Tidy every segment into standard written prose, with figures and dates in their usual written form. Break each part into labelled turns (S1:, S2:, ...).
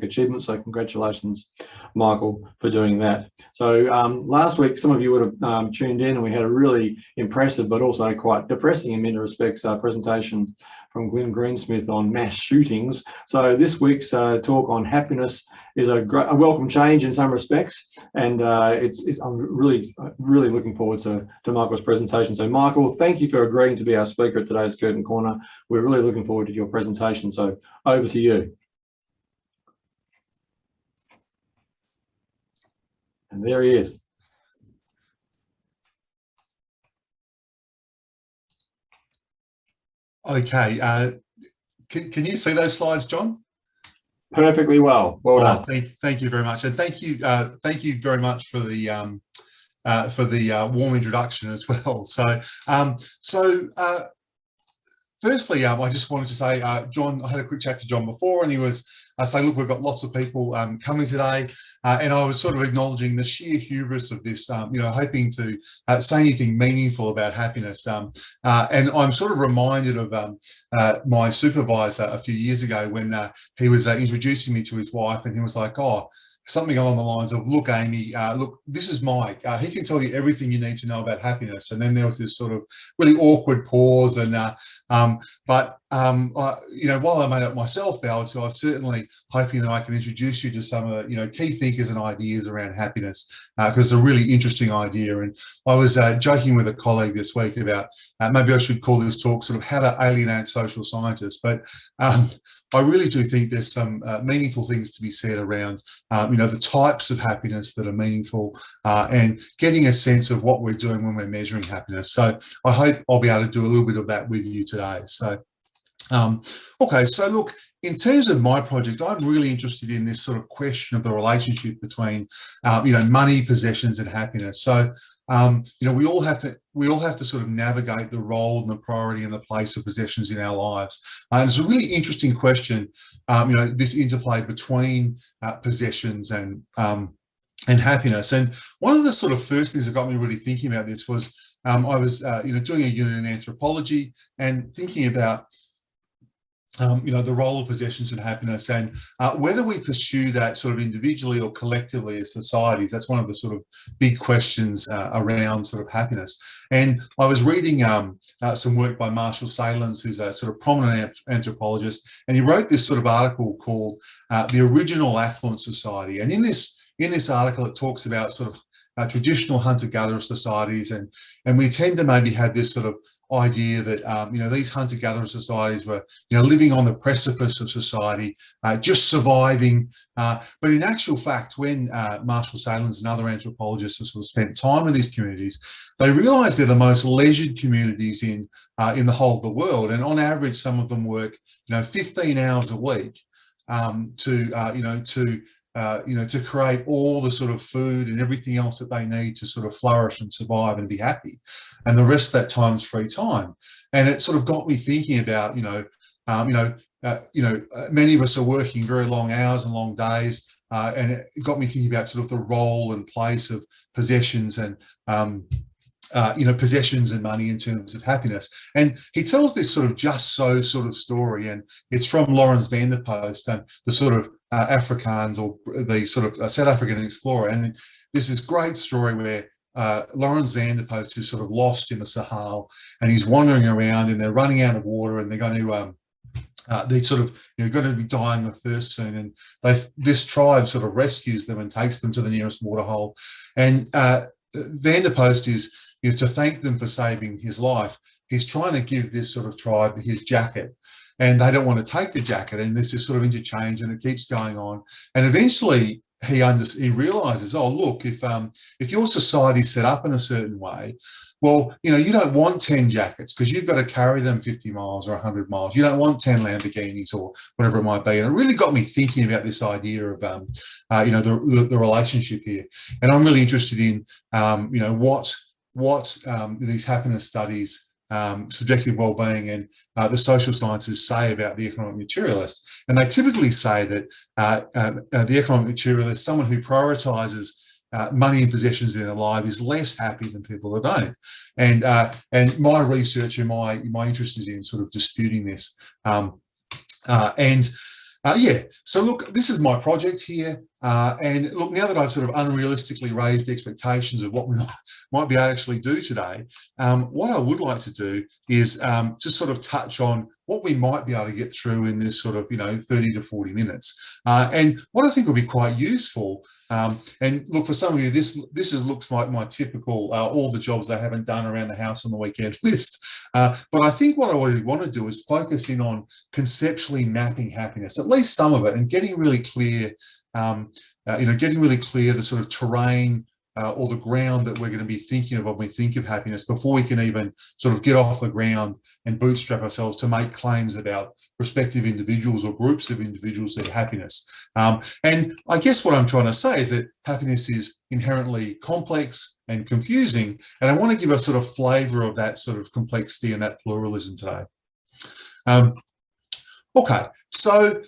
S1: achievement. So congratulations, Michael, for doing that. So last week, some of you would have tuned in, and we had a really impressive but also quite depressing in many respects presentation from Glenn Greensmith on mass shootings. So this week's talk on happiness is a welcome change in some respects, and I'm really looking forward to Michael's presentation. So Michael, thank you for agreeing to be our speaker at today's Curtin Corner. We're really looking forward to your presentation. So over to you. And there he is.
S2: Okay, can you see those slides, John?
S1: Perfectly well. Well done.
S2: Thank you very much, and thank you very much for the warm introduction as well. So firstly, I just wanted to say, John, I had a quick chat to John before, and he was saying, look, we've got lots of people coming today, and I was sort of acknowledging the sheer hubris of this, hoping to say anything meaningful about happiness. And I'm sort of reminded of my supervisor a few years ago when he was introducing me to his wife, and he was like, oh, something along the lines of, look, Amy, look, this is Mike. He can tell you everything you need to know about happiness. And then there was this sort of really awkward pause. And while I may not myself be able to, I'm certainly hoping that I can introduce you to some of the key thinkers and ideas around happiness, because it's a really interesting idea. And I was joking with a colleague this week about maybe I should call this talk sort of how to alienate social scientists. But I really do think there's some meaningful things to be said around, the types of happiness that are meaningful, and getting a sense of what we're doing when we're measuring happiness. So I hope I'll be able to do a little bit of that with you today. So, okay, so look, in terms of my project, I'm really interested in this sort of question of the relationship between, money, possessions, and happiness. So, we all have to sort of navigate the role and the priority and the place of possessions in our lives. And it's a really interesting question, this interplay between possessions and happiness. And one of the sort of first things that got me really thinking about this was I was, doing a unit in anthropology and thinking about the role of possessions and happiness, and whether we pursue that sort of individually or collectively as societies. That's one of the sort of big questions around sort of happiness. And I was reading some work by Marshall Salins, who's a sort of prominent anthropologist, and he wrote this sort of article called The Original Affluent Society. And in this article, it talks about sort of traditional hunter-gatherer societies, and we tend to maybe have this sort of idea that these hunter-gatherer societies were living on the precipice of society, just surviving. But in actual fact, when Marshall Salins and other anthropologists have sort of spent time in these communities, they realise they're the most leisured communities in the whole of the world. And on average, some of them work 15 hours a week to create all the sort of food and everything else that they need to sort of flourish and survive and be happy. And the rest of that time's free time. And it sort of got me thinking about, many of us are working very long hours and long days, and it got me thinking about sort of the role and place of possessions and possessions and money in terms of happiness. And he tells this sort of just so sort of story, and it's from Lawrence van der Post, and the sort of Afrikaans, or the sort of South African explorer. And there's this great story where Lawrence van der Post is sort of lost in the Sahel, and he's wandering around, and they're running out of water, and they're going to they sort of going to be dying of thirst soon, and this tribe sort of rescues them and takes them to the nearest waterhole. And van der Post is, to thank them for saving his life, he's trying to give this sort of tribe his jacket, and they don't want to take the jacket, and there's this sort of interchange, and it keeps going on. And eventually he realizes, oh, look, if your society's set up in a certain way, well, you don't want 10 jackets because you've got to carry them 50 miles or 100 miles. You don't want 10 Lamborghinis or whatever it might be. And it really got me thinking about this idea of, the relationship here. And I'm really interested in, what these happiness studies, subjective well-being, and the social sciences say about the economic materialist. And they typically say that the economic materialist, someone who prioritises money and possessions in their life, is less happy than people that don't. And my research and my interest is in sort of disputing this. Yeah, so look, this is my project here. And look, now that I've sort of unrealistically raised expectations of what we might be able to actually do today, what I would like to do is just sort of touch on what we might be able to get through in this sort of, 30 to 40 minutes. And what I think will be quite useful, and look, for some of you, this looks like my typical all the jobs I haven't done around the house on the weekend list. But I think what I really want to do is focus in on conceptually mapping happiness, at least some of it, and getting really clear, getting really clear the sort of terrain or the ground that we're going to be thinking of when we think of happiness before we can even sort of get off the ground and bootstrap ourselves to make claims about prospective individuals or groups of individuals' their happiness. And I guess what I'm trying to say is that happiness is inherently complex and confusing, and I want to give a sort of flavour of that sort of complexity and that pluralism today. Okay, so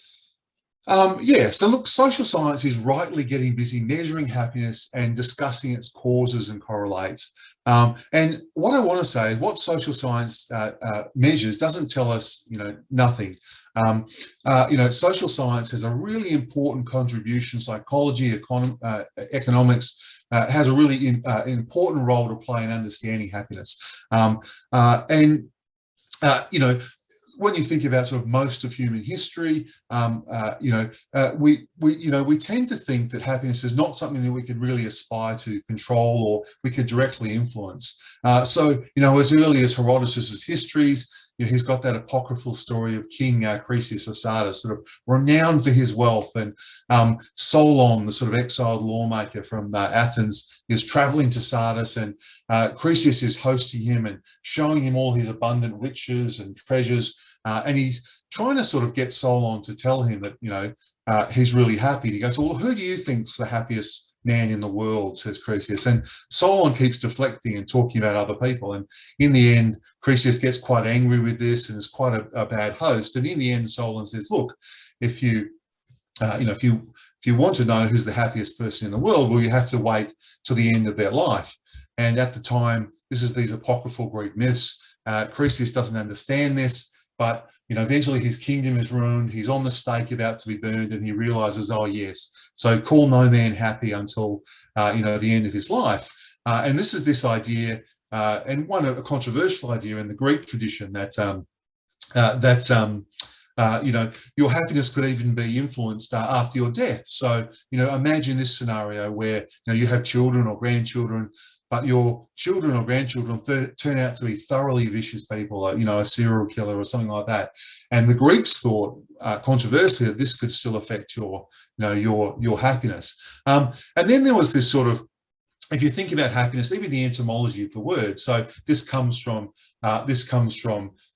S2: so look, social science is rightly getting busy measuring happiness and discussing its causes and correlates. And what I want to say is what social science measures doesn't tell us, nothing. Social science has a really important contribution. Psychology, economics has a really important role to play in understanding happiness. When you think about sort of most of human history, we tend to think that happiness is not something that we could really aspire to control or we could directly influence. As early as Herodotus's histories, he's got that apocryphal story of King Croesus of Sardis, sort of renowned for his wealth, and Solon, the sort of exiled lawmaker from Athens, is traveling to Sardis, and Croesus is hosting him and showing him all his abundant riches and treasures. And he's trying to sort of get Solon to tell him that, he's really happy. And he goes, well, who do you think's the happiest man in the world, says Croesus. And Solon keeps deflecting and talking about other people. And in the end, Croesus gets quite angry with this and is quite a bad host. And in the end, Solon says, look, if you want to know who's the happiest person in the world, well, you have to wait till the end of their life. And at the time, this is these apocryphal Greek myths. Croesus doesn't understand this. But, eventually his kingdom is ruined. He's on the stake about to be burned, and he realizes, oh, yes. So call no man happy until, the end of his life. And this is this idea, and a controversial idea in the Greek tradition that, your happiness could even be influenced after your death. So, imagine this scenario where, you have children or grandchildren, but your children or grandchildren turn out to be thoroughly vicious people, a serial killer or something like that. And the Greeks thought, controversially, that this could still affect your happiness. And then there was this sort of, if you think about happiness, even the etymology of the word. So this comes from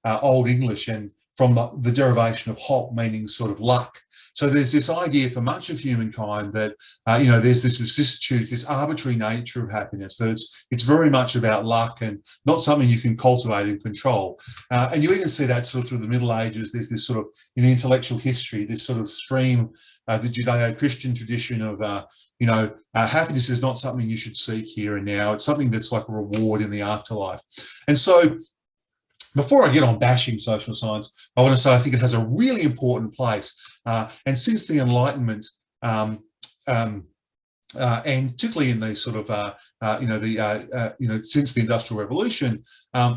S2: Old English and from the derivation of hop, meaning sort of luck. So there's this idea for much of humankind that, there's this vicissitude, this arbitrary nature of happiness, that it's very much about luck and not something you can cultivate and control. And you even see that sort of through the Middle Ages. There's this sort of, in intellectual history, this sort of stream, the Judeo-Christian tradition of, happiness is not something you should seek here and now. It's something that's like a reward in the afterlife. And so, before I get on bashing social science, I want to say I think it has a really important place. And since the Enlightenment, and particularly in the sort of, since the Industrial Revolution,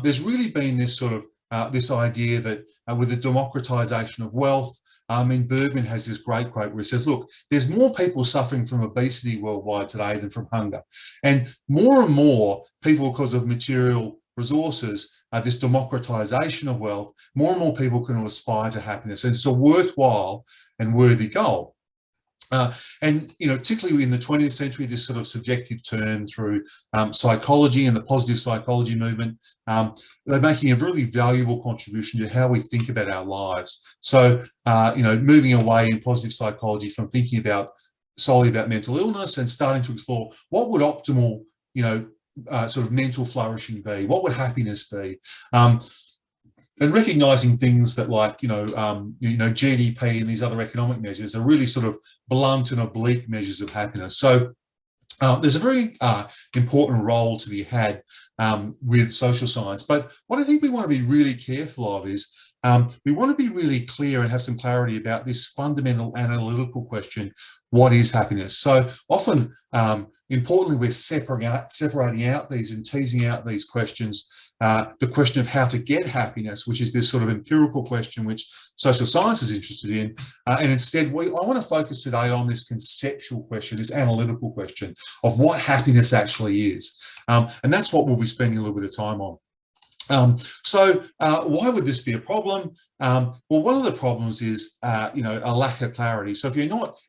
S2: there's really been this sort of this idea that with the democratization of wealth, Bergman has this great quote where he says, look, there's more people suffering from obesity worldwide today than from hunger. And more people, because of material resources, this democratization of wealth, more and more people can aspire to happiness. And it's a worthwhile and worthy goal. And, particularly in the 20th century, this sort of subjective turn through psychology and the positive psychology movement, they're making a really valuable contribution to how we think about our lives. So, moving away in positive psychology from thinking solely about mental illness and starting to explore what would optimal, sort of mental flourishing be? What would happiness be? And recognizing things that like, GDP and these other economic measures are really sort of blunt and oblique measures of happiness. So there's a very important role to be had with social science. But what I think we want to be really careful of is we want to be really clear and have some clarity about this fundamental analytical question: what is happiness? So often, importantly, we're separating out these and teasing out these questions. The question of how to get happiness, which is this sort of empirical question which social science is interested in, and instead I want to focus today on this conceptual question, this analytical question of what happiness actually is, and that's what we'll be spending a little bit of time on. So why would this be a problem? Well, one of the problems is, a lack of clarity. So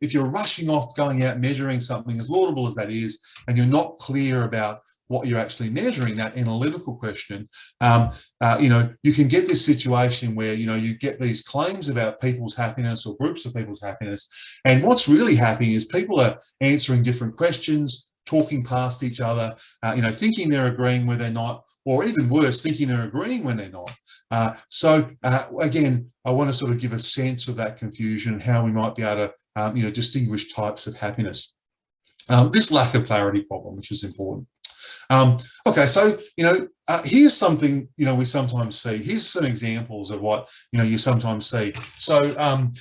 S2: if you're rushing off, going out, measuring something, as laudable as that is, and you're not clear about what you're actually measuring, that analytical question, you can get this situation where, you get these claims about people's happiness or groups of people's happiness. And what's really happening is people are answering different questions, talking past each other, thinking they're agreeing where they're not, or even worse, thinking they're agreeing when they're not. So again, I want to sort of give a sense of that confusion and how we might be able to, distinguish types of happiness. This lack of clarity problem, which is important. Okay, so, here's something, we sometimes see. Here's some examples of what, you sometimes see. So, and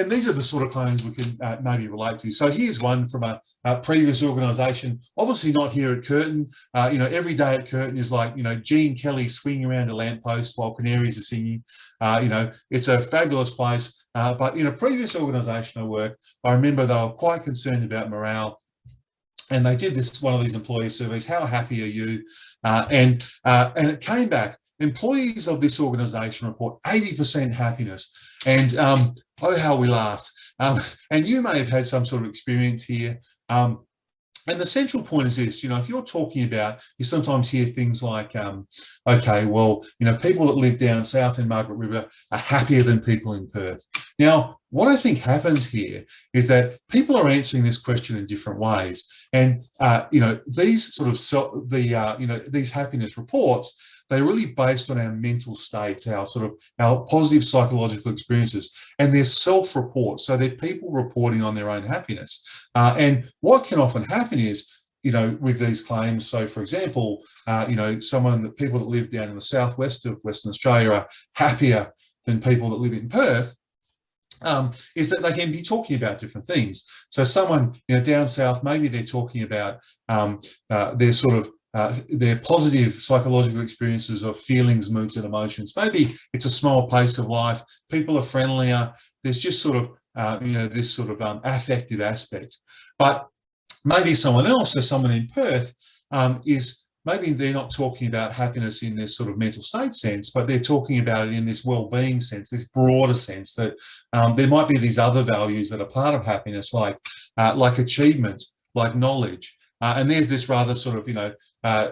S2: these are the sort of claims we can maybe relate to. So here's one from a previous organisation, obviously not here at Curtin. Every day at Curtin is like, Gene Kelly swinging around a lamppost while canaries are singing. It's a fabulous place. But in a previous organisation I worked, I remember they were quite concerned about morale. And they did one of these employee surveys: how happy are you? And it came back, employees of this organisation report 80% happiness. And oh, how we laughed. And you may have had some sort of experience here. And the central point is this: if you're talking about, you sometimes hear things like, okay, well, people that live down south in Margaret River are happier than people in Perth. Now, what I think happens here is that people are answering this question in different ways. And, these sort of, these happiness reports, they're really based on our mental states, our positive psychological experiences, and they're self-report. So they're people reporting on their own happiness. And what can often happen is, with these claims, so for example, people that live down in the southwest of Western Australia are happier than people that live in Perth, is that they can be talking about different things. So someone, down south, maybe they're talking about their positive psychological experiences of feelings, moods, and emotions. Maybe it's a small pace of life. People are friendlier. There's just this affective aspect. But maybe someone else, so someone in Perth, maybe they're not talking about happiness in this sort of mental state sense, but they're talking about it in this well-being sense, this broader sense that there might be these other values that are part of happiness, like achievement, like knowledge. And there's this rather sort of,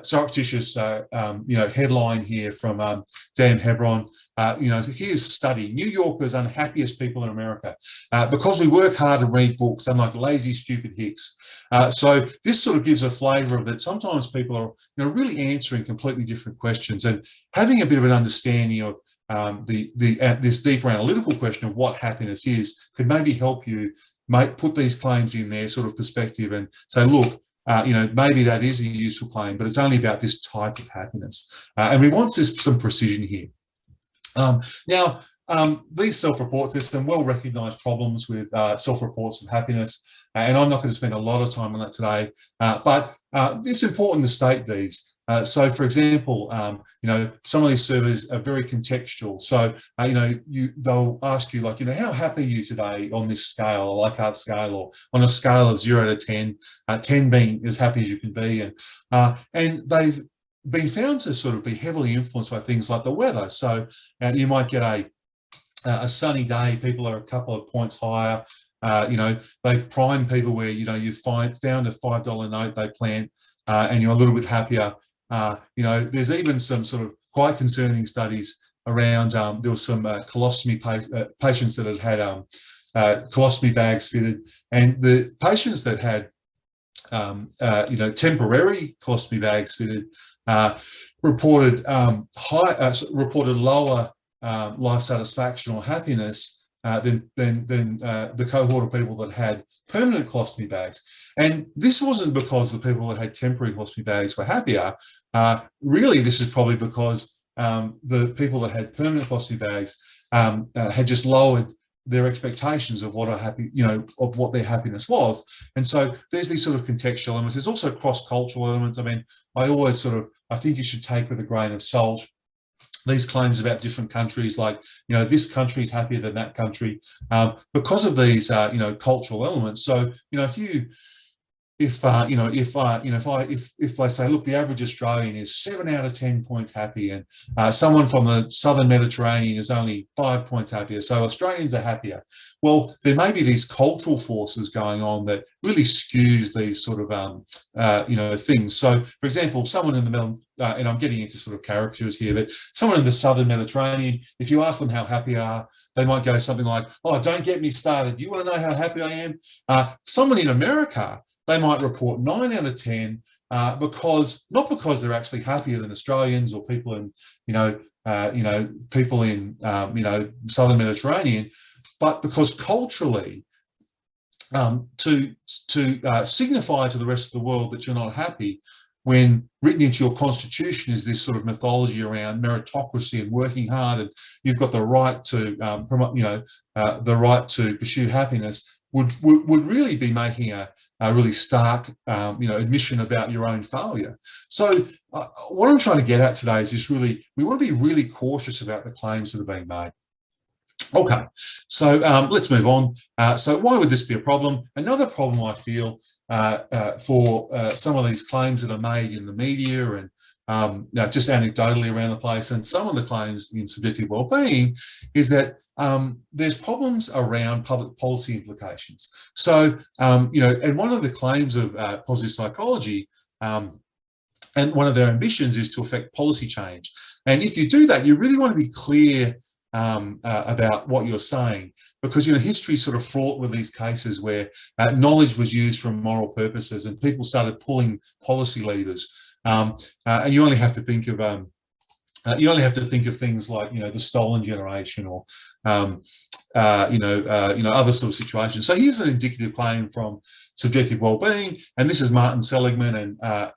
S2: surreptitious, headline here from Dan Hebron. Here's a study: New Yorkers unhappiest people in America because we work hard and read books, unlike lazy, stupid hicks. So this sort of gives a flavour of that. Sometimes people are, really answering completely different questions, and having a bit of an understanding of this deeper analytical question of what happiness is could maybe help you put these claims in their sort of perspective and say, look, maybe that is a useful claim, but it's only about this type of happiness. And we want some precision here. Now, these self-reports, there's some well-recognised problems with self-reports of happiness, and I'm not going to spend a lot of time on that today, but it's important to state these. So, for example, some of these surveys are very contextual. So, they'll ask you, like, how happy are you today on this scale, a Likert scale, or on a scale of 0 to 10, 10 being as happy as you can be. And they've been found to sort of be heavily influenced by things like the weather. So you might get a sunny day, people are a couple of points higher. They've primed people where, you found a $5 note they plant and you're a little bit happier. There's even some sort of quite concerning studies around, there was some colostomy patients that had colostomy bags fitted, and the patients that had, temporary colostomy bags fitted reported lower life satisfaction or happiness than the cohort of people that had permanent colostomy bags. And this wasn't because the people that had temporary colostomy bags were happier. Really, this is probably because the people that had permanent philosophy bags had just lowered their expectations of what of what their happiness was. And so there's these sort of contextual elements. There's also cross-cultural elements. I mean, I think you should take with a grain of salt these claims about different countries, like, this country is happier than that country, because of these, cultural elements. So, if I say, look, the average Australian is 7 out of 10 points happy, and someone from the southern Mediterranean is only 5 points happier, so Australians are happier. Well, there may be these cultural forces going on that really skews these sort of things. So, for example, someone in the middle, and I'm getting into sort of caricatures here, but someone in the southern Mediterranean, if you ask them how happy they are, they might go something like, "Oh, don't get me started. You want to know how happy I am?" Someone in America, they might report 9 out of 10, not because they're actually happier than Australians or people in, southern Mediterranean, but because culturally, to signify to the rest of the world that you're not happy, when written into your constitution is this sort of mythology around meritocracy and working hard, and you've got the right to the right to pursue happiness, would really be making a really stark, admission about your own failure. So what I'm trying to get at today is we want to be really cautious about the claims that are being made. Okay, so let's move on. So why would this be a problem? Another problem I feel for some of these claims that are made in the media and just anecdotally around the place, and some of the claims in subjective wellbeing, is that there's problems around public policy implications. So, and one of the claims of positive psychology, and one of their ambitions, is to affect policy change. And if you do that, you really want to be clear about what you're saying, because history is sort of fraught with these cases where knowledge was used for moral purposes and people started pulling policy levers. And you only have to think of things like the stolen generation, or other sort of situations. So here's an indicative claim from subjective wellbeing, and this is Martin Seligman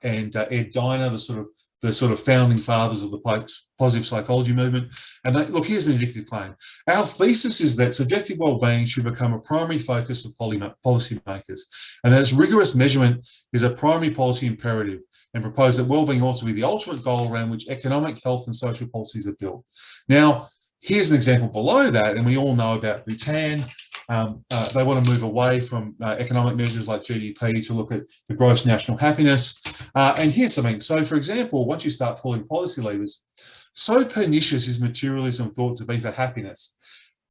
S2: and Ed Diner, the sort of founding fathers of the positive psychology movement. And look, here's an indicative claim. Our thesis is that subjective wellbeing should become a primary focus of policymakers, and that its rigorous measurement is a primary policy imperative, and propose that wellbeing ought to be the ultimate goal around which economic, health and social policies are built. Now, here's an example below that, and we all know about Bhutan. They want to move away from economic measures like GDP to look at the gross national happiness. And here's something. So, for example, once you start pulling policy levers, so pernicious is materialism thought to be for happiness,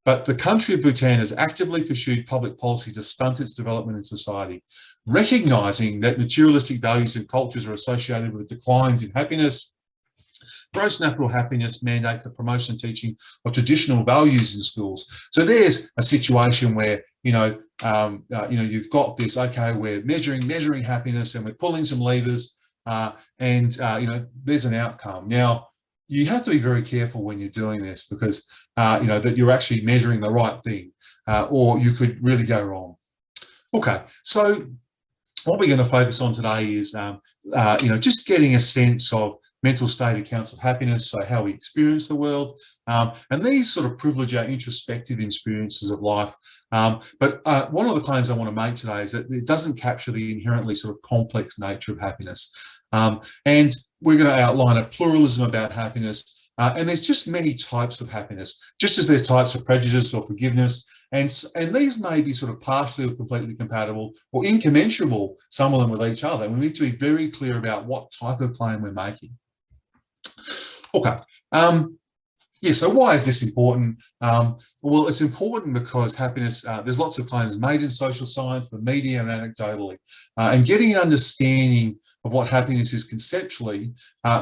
S2: but the country of Bhutan has actively pursued public policy to stunt its development in society, recognising that materialistic values and cultures are associated with declines in happiness. Gross natural happiness mandates the promotion and teaching of traditional values in schools. So there's a situation where you've got this. Okay, we're measuring happiness, and we're pulling some levers, and there's an outcome. Now, you have to be very careful when you're doing this, because that you're actually measuring the right thing, or you could really go wrong. Okay, so what we're going to focus on today is just getting a sense of mental state accounts of happiness, so how we experience the world, and these sort of privilege our introspective experiences of life. But one of the claims I want to make today is that it doesn't capture the inherently sort of complex nature of happiness. And we're going to outline a pluralism about happiness, and there's just many types of happiness, just as there's types of prejudice or forgiveness, and these may be sort of partially or completely compatible or incommensurable, some of them with each other. We need to be very clear about what type of claim we're making. Okay. So why is this important? Well, it's important because happiness, there's lots of claims made in social science, the media, and anecdotally. And getting an understanding of what happiness is conceptually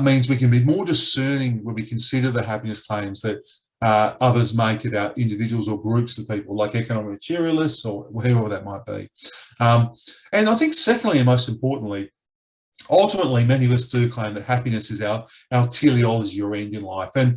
S2: means we can be more discerning when we consider the happiness claims that others make about individuals or groups of people, like economic materialists or whoever that might be. And I think secondly, and most importantly, ultimately, many of us do claim that happiness is our teleology or end in life. And,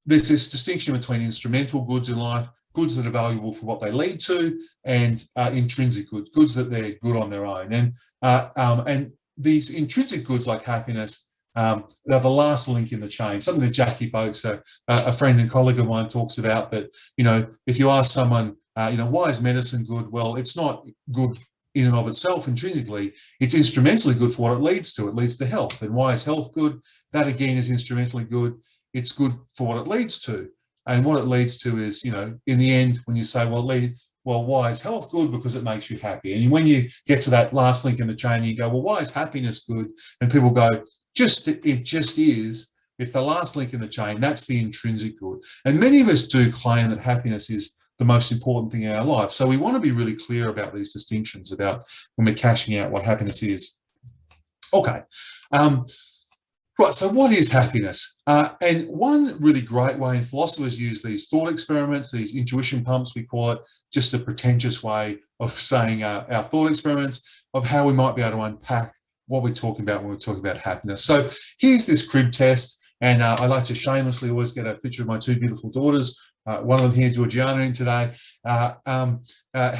S2: there's this distinction between instrumental goods in life, goods that are valuable for what they lead to, and intrinsic goods, goods that they're good on their own. And these intrinsic goods like happiness they're the last link in the chain. Something that Jackie Boakes, a friend and colleague of mine, talks about, that, you know, if you ask someone, you know, why is medicine good? Well, it's not good in and of itself intrinsically. It's instrumentally good for what it leads to. It leads to health. And why is health good? That again is instrumentally good. It's good for what it leads to. And what it leads to is, you know, in the end, when you say, well, why is health good? Because it makes you happy. And when you get to that last link in the chain, you go, well, why is happiness good? And people go, it just is. It's the last link in the chain. That's the intrinsic good. And many of us do claim that happiness is the most important thing in our life. So we want to be really clear about these distinctions about when we're cashing out what happiness is. Okay. Right, so what is happiness? And one really great way, and philosophers use these thought experiments, these intuition pumps, we call it, just a pretentious way of saying our thought experiments of how we might be able to unpack what we're talking about when we're talking about happiness. So here's this crib test, and I like to shamelessly always get a picture of my two beautiful daughters, one of them here, Georgiana, in today, how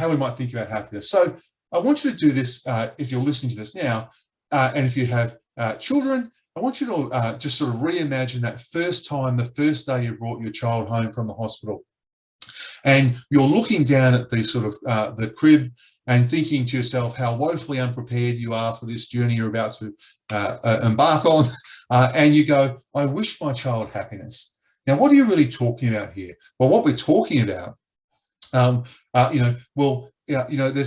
S2: we might think about happiness. So I want you to do this if you're listening to this now, and if you have children, I want you to just sort of reimagine that first time, the first day you brought your child home from the hospital. And you're looking down at the sort of the crib and thinking to yourself how woefully unprepared you are for this journey you're about to embark on. And you go, I wish my child happiness. Now, what are you really talking about here? Well, what we're talking about, there's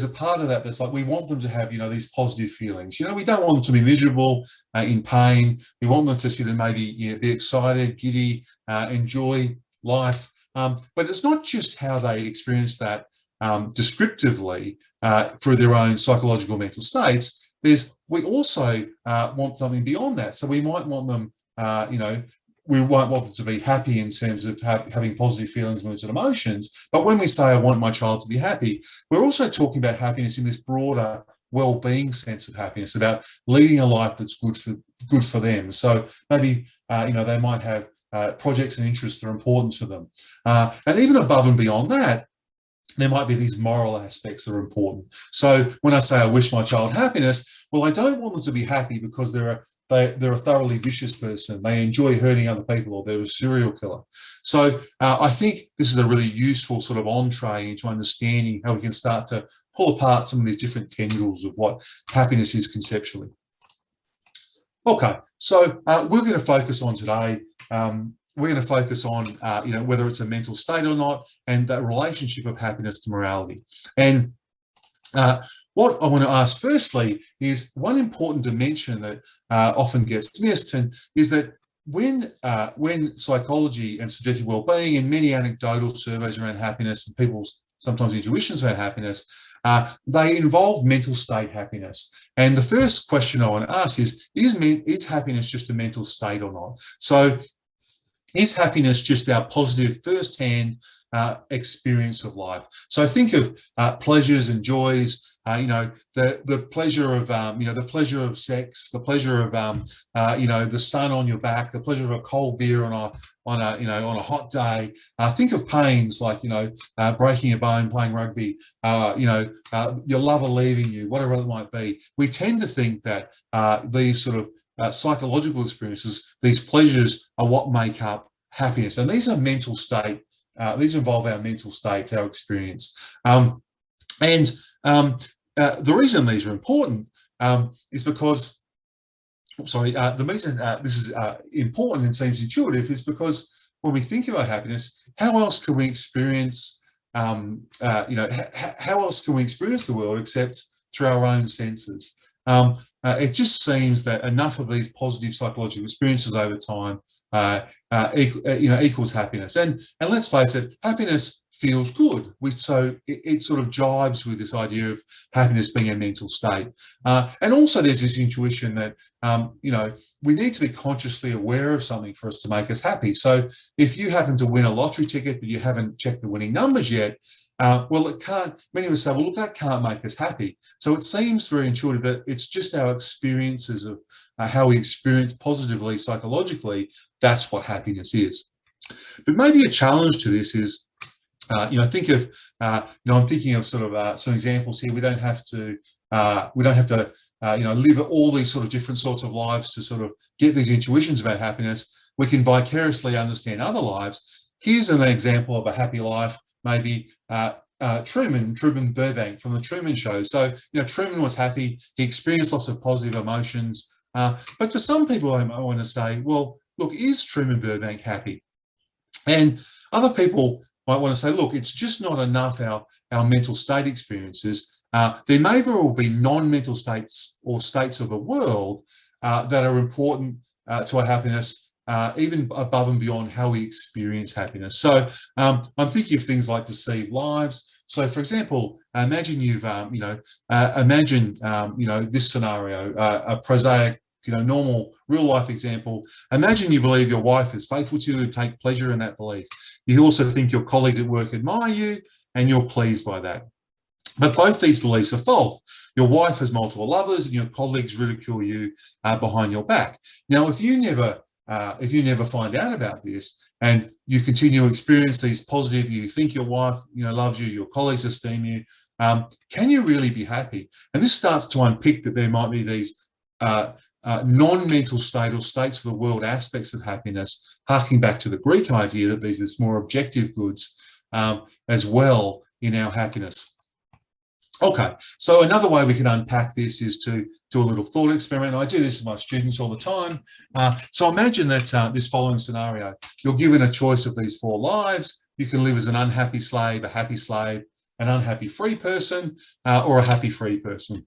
S2: a part of that that's like, we want them to have, these positive feelings. We don't want them to be miserable, in pain. We want them to sort of maybe be excited, giddy, enjoy life. But it's not just how they experience that descriptively through their own psychological mental states. We also want something beyond that. So we might want them, we won't want them to be happy in terms of having positive feelings, moods, and emotions. But when we say, I want my child to be happy, we're also talking about happiness in this broader well-being sense of happiness, about leading a life that's good for them. So maybe, they might have projects and interests that are important to them. And even above and beyond that, there might be these moral aspects that are important. So when I say I wish my child happiness, well, I don't want them to be happy because they're a thoroughly vicious person. They enjoy hurting other people, or they're a serial killer. So I think this is a really useful sort of entree into understanding how we can start to pull apart some of these different tendrils of what happiness is conceptually. Okay, so we're going to focus on today. We're going to focus on, whether it's a mental state or not, and that relationship of happiness to morality. And what I want to ask firstly is one important dimension that often gets missed, and is that when psychology and subjective well-being and many anecdotal surveys around happiness and people's sometimes intuitions about happiness, they involve mental state happiness. And the first question I want to ask is happiness just a mental state or not? So is happiness just our positive first-hand experience of life? So think of pleasures and joys, the pleasure of the pleasure of sex, the pleasure of the sun on your back, the pleasure of a cold beer on a hot day. Think of pains like breaking a bone playing rugby, your lover leaving you, whatever it might be. We tend to think that these sort of psychological experiences, these pleasures, are what make up happiness, and these are mental state. These involve our mental states, our experience, and the reason these are important is because, the reason this is important and seems intuitive is because when we think about happiness, how else can we experience, how else can we experience the world except through our own senses? It just seems that enough of these positive psychological experiences over time, equals happiness. And let's face it, happiness feels good. So it sort of jives with this idea of happiness being a mental state. And also there's this intuition that, we need to be consciously aware of something for us to make us happy. So if you happen to win a lottery ticket, but you haven't checked the winning numbers yet, well, it can't, many of us say, well, look, that can't make us happy. So it seems very intuitive that it's just our experiences of how we experience positively, psychologically, that's what happiness is. But maybe a challenge to this is, I'm thinking of sort of some examples here. We don't have to live all these sort of different sorts of lives to sort of get these intuitions about happiness, we can vicariously understand other lives. Here's an example of a happy life, maybe Truman Burbank from the Truman Show. So, Truman was happy. He experienced lots of positive emotions. But for some people, I want to say, well, look, is Truman Burbank happy? And other people might want to say, look, it's just not enough our mental state experiences. There may very well be non-mental states or states of the world that are important to our happiness, even above and beyond how we experience happiness. So I'm thinking of things like deceived lives. So, for example, imagine you've, this scenario, a prosaic, normal real life example. Imagine you believe your wife is faithful to you and take pleasure in that belief. You also think your colleagues at work admire you and you're pleased by that. But both these beliefs are false. Your wife has multiple lovers and your colleagues ridicule you behind your back. Now, if you never find out about this and you continue to experience these positive, you think your wife, loves you, your colleagues esteem you, can you really be happy? And this starts to unpick that there might be these non-mental state or states of the world aspects of happiness, harking back to the Greek idea that there's this more objective goods as well in our happiness. Okay, so another way we can unpack this is to do a little thought experiment. I do this with my students all the time. So imagine that this following scenario, you're given a choice of these 4 lives. You can live as an unhappy slave, a happy slave, an unhappy free person, or a happy free person.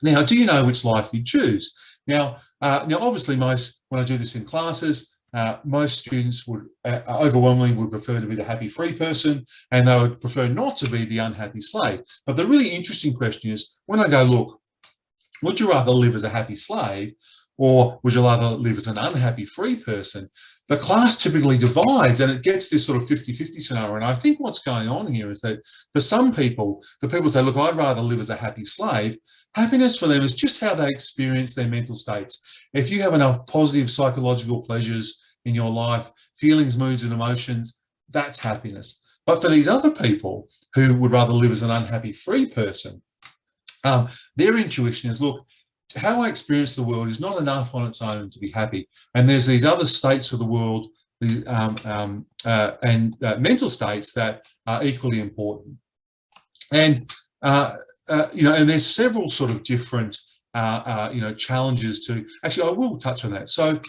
S2: Now, do you know which life you choose? Now, obviously, when I do this in classes, most students would overwhelmingly would prefer to be the happy free person, and they would prefer not to be the unhappy slave. But the really interesting question is, when I go, look, would you rather live as a happy slave, or would you rather live as an unhappy free person? The class typically divides, and it gets this sort of 50-50 scenario. And I think what's going on here is that for some people, the people say, look, I'd rather live as a happy slave. Happiness for them is just how they experience their mental states. If you have enough positive psychological pleasures in your life, feelings, moods, and emotions, that's happiness. But for these other people who would rather live as an unhappy free person, their intuition is, look, how I experience the world is not enough on its own to be happy. And there's these other states of the world and mental states that are equally important. And and there's several sort of different challenges to. Actually, I will touch on that. So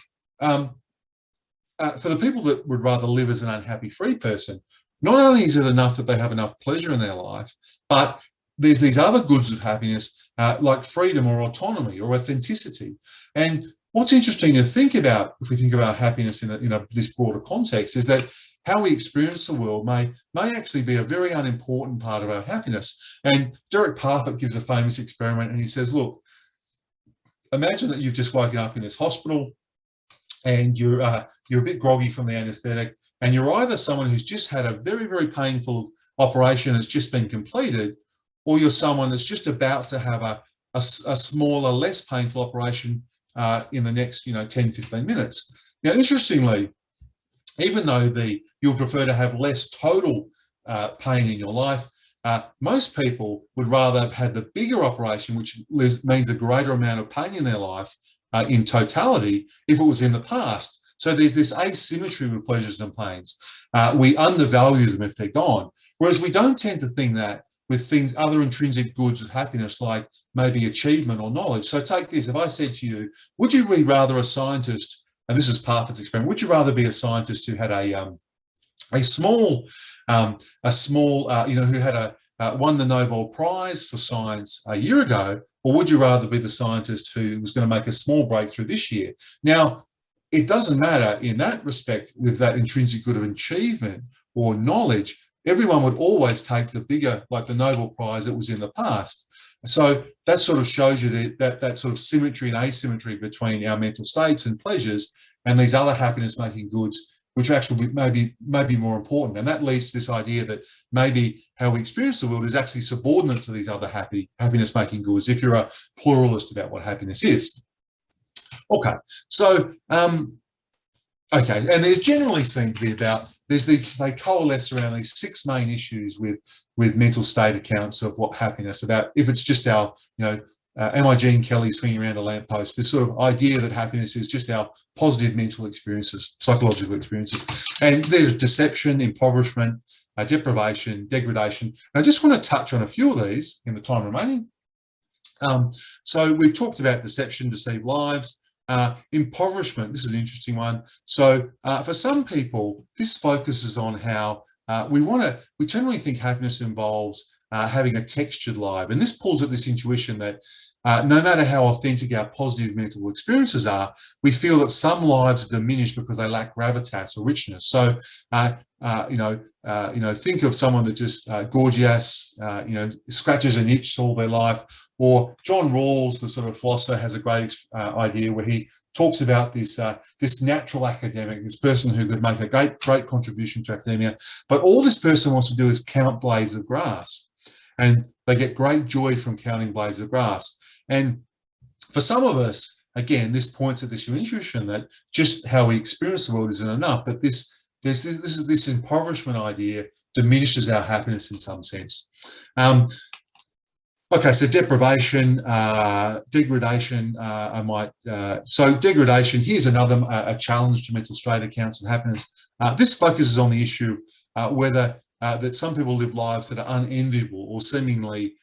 S2: for the people that would rather live as an unhappy free person, not only is it enough that they have enough pleasure in their life, but there's these other goods of happiness like freedom or autonomy or authenticity. And what's interesting to think about, if we think about happiness in this broader context, is that how we experience the world may actually be a very unimportant part of our happiness. And Derek Parfit gives a famous experiment, and he says, look, imagine that you've just woken up in this hospital and you're a bit groggy from the anaesthetic, and you're either someone who's just had a very, very painful operation that's just been completed, or you're someone that's just about to have a smaller, less painful operation in the next 10-15 minutes. Now, interestingly, even though you'll prefer to have less total pain in your life, most people would rather have had the bigger operation, which means a greater amount of pain in their life in totality if it was in the past. So there's this asymmetry with pleasures and pains. We undervalue them if they're gone, whereas we don't tend to think that with things, other intrinsic goods of happiness, like maybe achievement or knowledge. So take this, if I said to you, would you be rather a scientist, and this is Parfit's experiment, would you rather be a scientist who had who had won the Nobel Prize for science a year ago, or would you rather be the scientist who was going to make a small breakthrough this year? Now, it doesn't matter in that respect with that intrinsic good of achievement or knowledge. Everyone would always take the bigger, like the Nobel Prize that was in the past. So that sort of shows you that sort of symmetry and asymmetry between our mental states and pleasures and these other happiness-making goods, which actually may be more important. And that leads to this idea that maybe how we experience the world is actually subordinate to these other happiness-making goods, if you're a pluralist about what happiness is. Okay, so okay, and there's generally seen to be they coalesce around these 6 main issues with mental state accounts of what happiness, about if it's just our am I Gene Kelly swinging around a lamppost? This sort of idea that happiness is just our positive mental experiences, psychological experiences. And there's deception, impoverishment, deprivation, degradation. And I just want to touch on a few of these in the time remaining. So we've talked about deception, deceived lives, impoverishment. This is an interesting one. So for some people, this focuses on how we generally think happiness involves having a textured life. And this pulls at this intuition that no matter how authentic our positive mental experiences are, we feel that some lives are diminished because they lack gravitas or richness. So, think of someone that just gorgeous, scratches an itch all their life. Or John Rawls, the sort of philosopher, has a great idea where he talks about this natural academic, this person who could make a great contribution to academia, but all this person wants to do is count blades of grass, and they get great joy from counting blades of grass. And for some of us, again, this points at this intuition that just how we experience the world isn't enough, that this impoverishment idea diminishes our happiness in some sense. Okay, so deprivation, degradation, so degradation, here's another a challenge to mental state accounts of happiness. This focuses on the issue whether that some people live lives that are unenviable or seemingly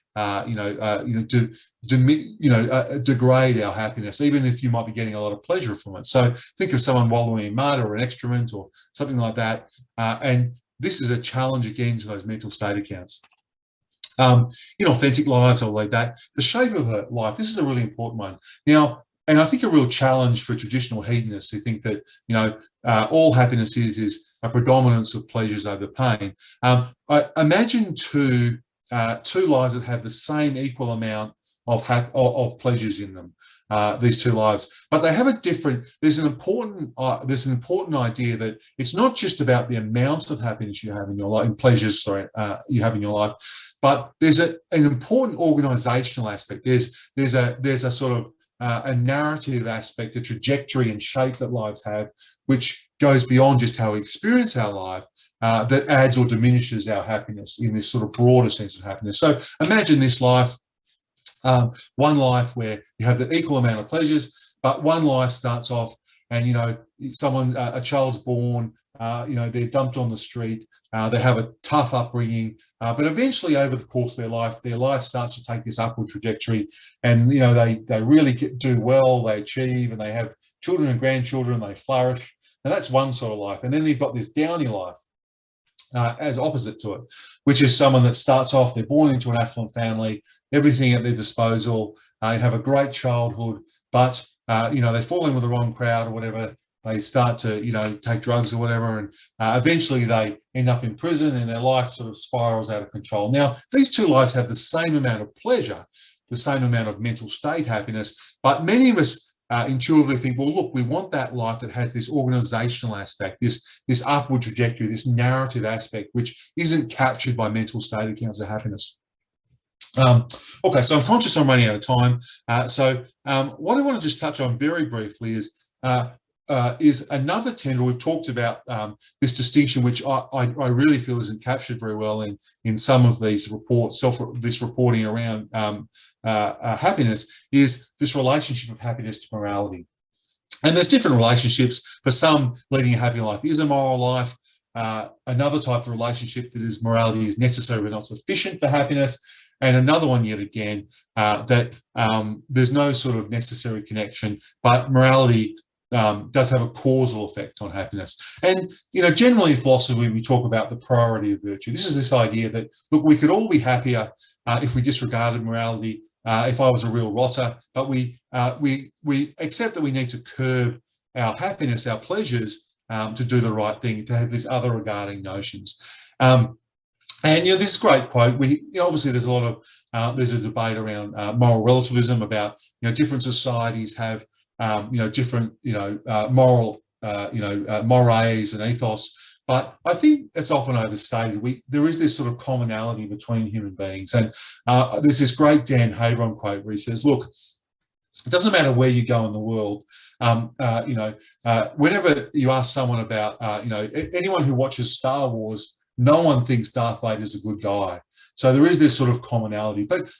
S2: degrade our happiness, even if you might be getting a lot of pleasure from it. So think of someone wallowing in mud or an excrement or something like that. And this is a challenge again to those mental state accounts. Inauthentic lives, I'll leave that. The shape of the life, this is a really important one. Now, and I think a real challenge for traditional hedonists who think that, all happiness is a predominance of pleasures over pain. I imagine two lives that have the same equal amount of pleasures in them, these two lives, but they have a different. There's an important idea that it's not just about the amount of happiness you have in your life, and pleasures, you have in your life, but there's an important organizational aspect. There's a sort of a narrative aspect, a trajectory and shape that lives have, which goes beyond just how we experience our life. That adds or diminishes our happiness in this sort of broader sense of happiness. So imagine this life, one life where you have the equal amount of pleasures, but one life starts off and, a child's born, they're dumped on the street, they have a tough upbringing, but eventually over the course of their life starts to take this upward trajectory, and, they really do well, they achieve, and they have children and grandchildren, they flourish. And that's one sort of life. And then you've got this downy life, as opposite to it, which is someone that starts off, they're born into an affluent family, everything at their disposal, have a great childhood, but they fall in with the wrong crowd or whatever, they start to take drugs or whatever, and eventually they end up in prison and their life sort of spirals out of control. Now, these two lives have the same amount of pleasure, the same amount of mental state happiness, but many of us intuitively think, well, look, we want that life that has this organizational aspect, this upward trajectory, this narrative aspect, which isn't captured by mental state accounts of happiness. Okay, so I'm conscious I'm running out of time. What I want to just touch on very briefly is another tender. We've talked about this distinction, which I really feel isn't captured very well in some of these reports, this reporting around happiness, is this relationship of happiness to morality. And there's different relationships. For some, leading a happy life is a moral life. Another type of relationship that is morality is necessary but not sufficient for happiness. And another one, yet again, that there's no sort of necessary connection, but morality does have a causal effect on happiness. And, generally in philosophy, we talk about the priority of virtue. This is this idea that, look, we could all be happier if we disregarded morality, if I was a real rotter, but we accept that we need to curb our happiness, our pleasures, to do the right thing, to have these other regarding notions. And this great quote. Obviously there's a lot of there's a debate around moral relativism about different societies have different moral mores and ethos, but I think it's often overstated. There is this sort of commonality between human beings, and there's this great Dan Hebron quote where he says, "Look, it doesn't matter where you go in the world. Whenever you ask someone about anyone who watches Star Wars." no one thinks Darth Vader's a good guy. So there is this sort of commonality. But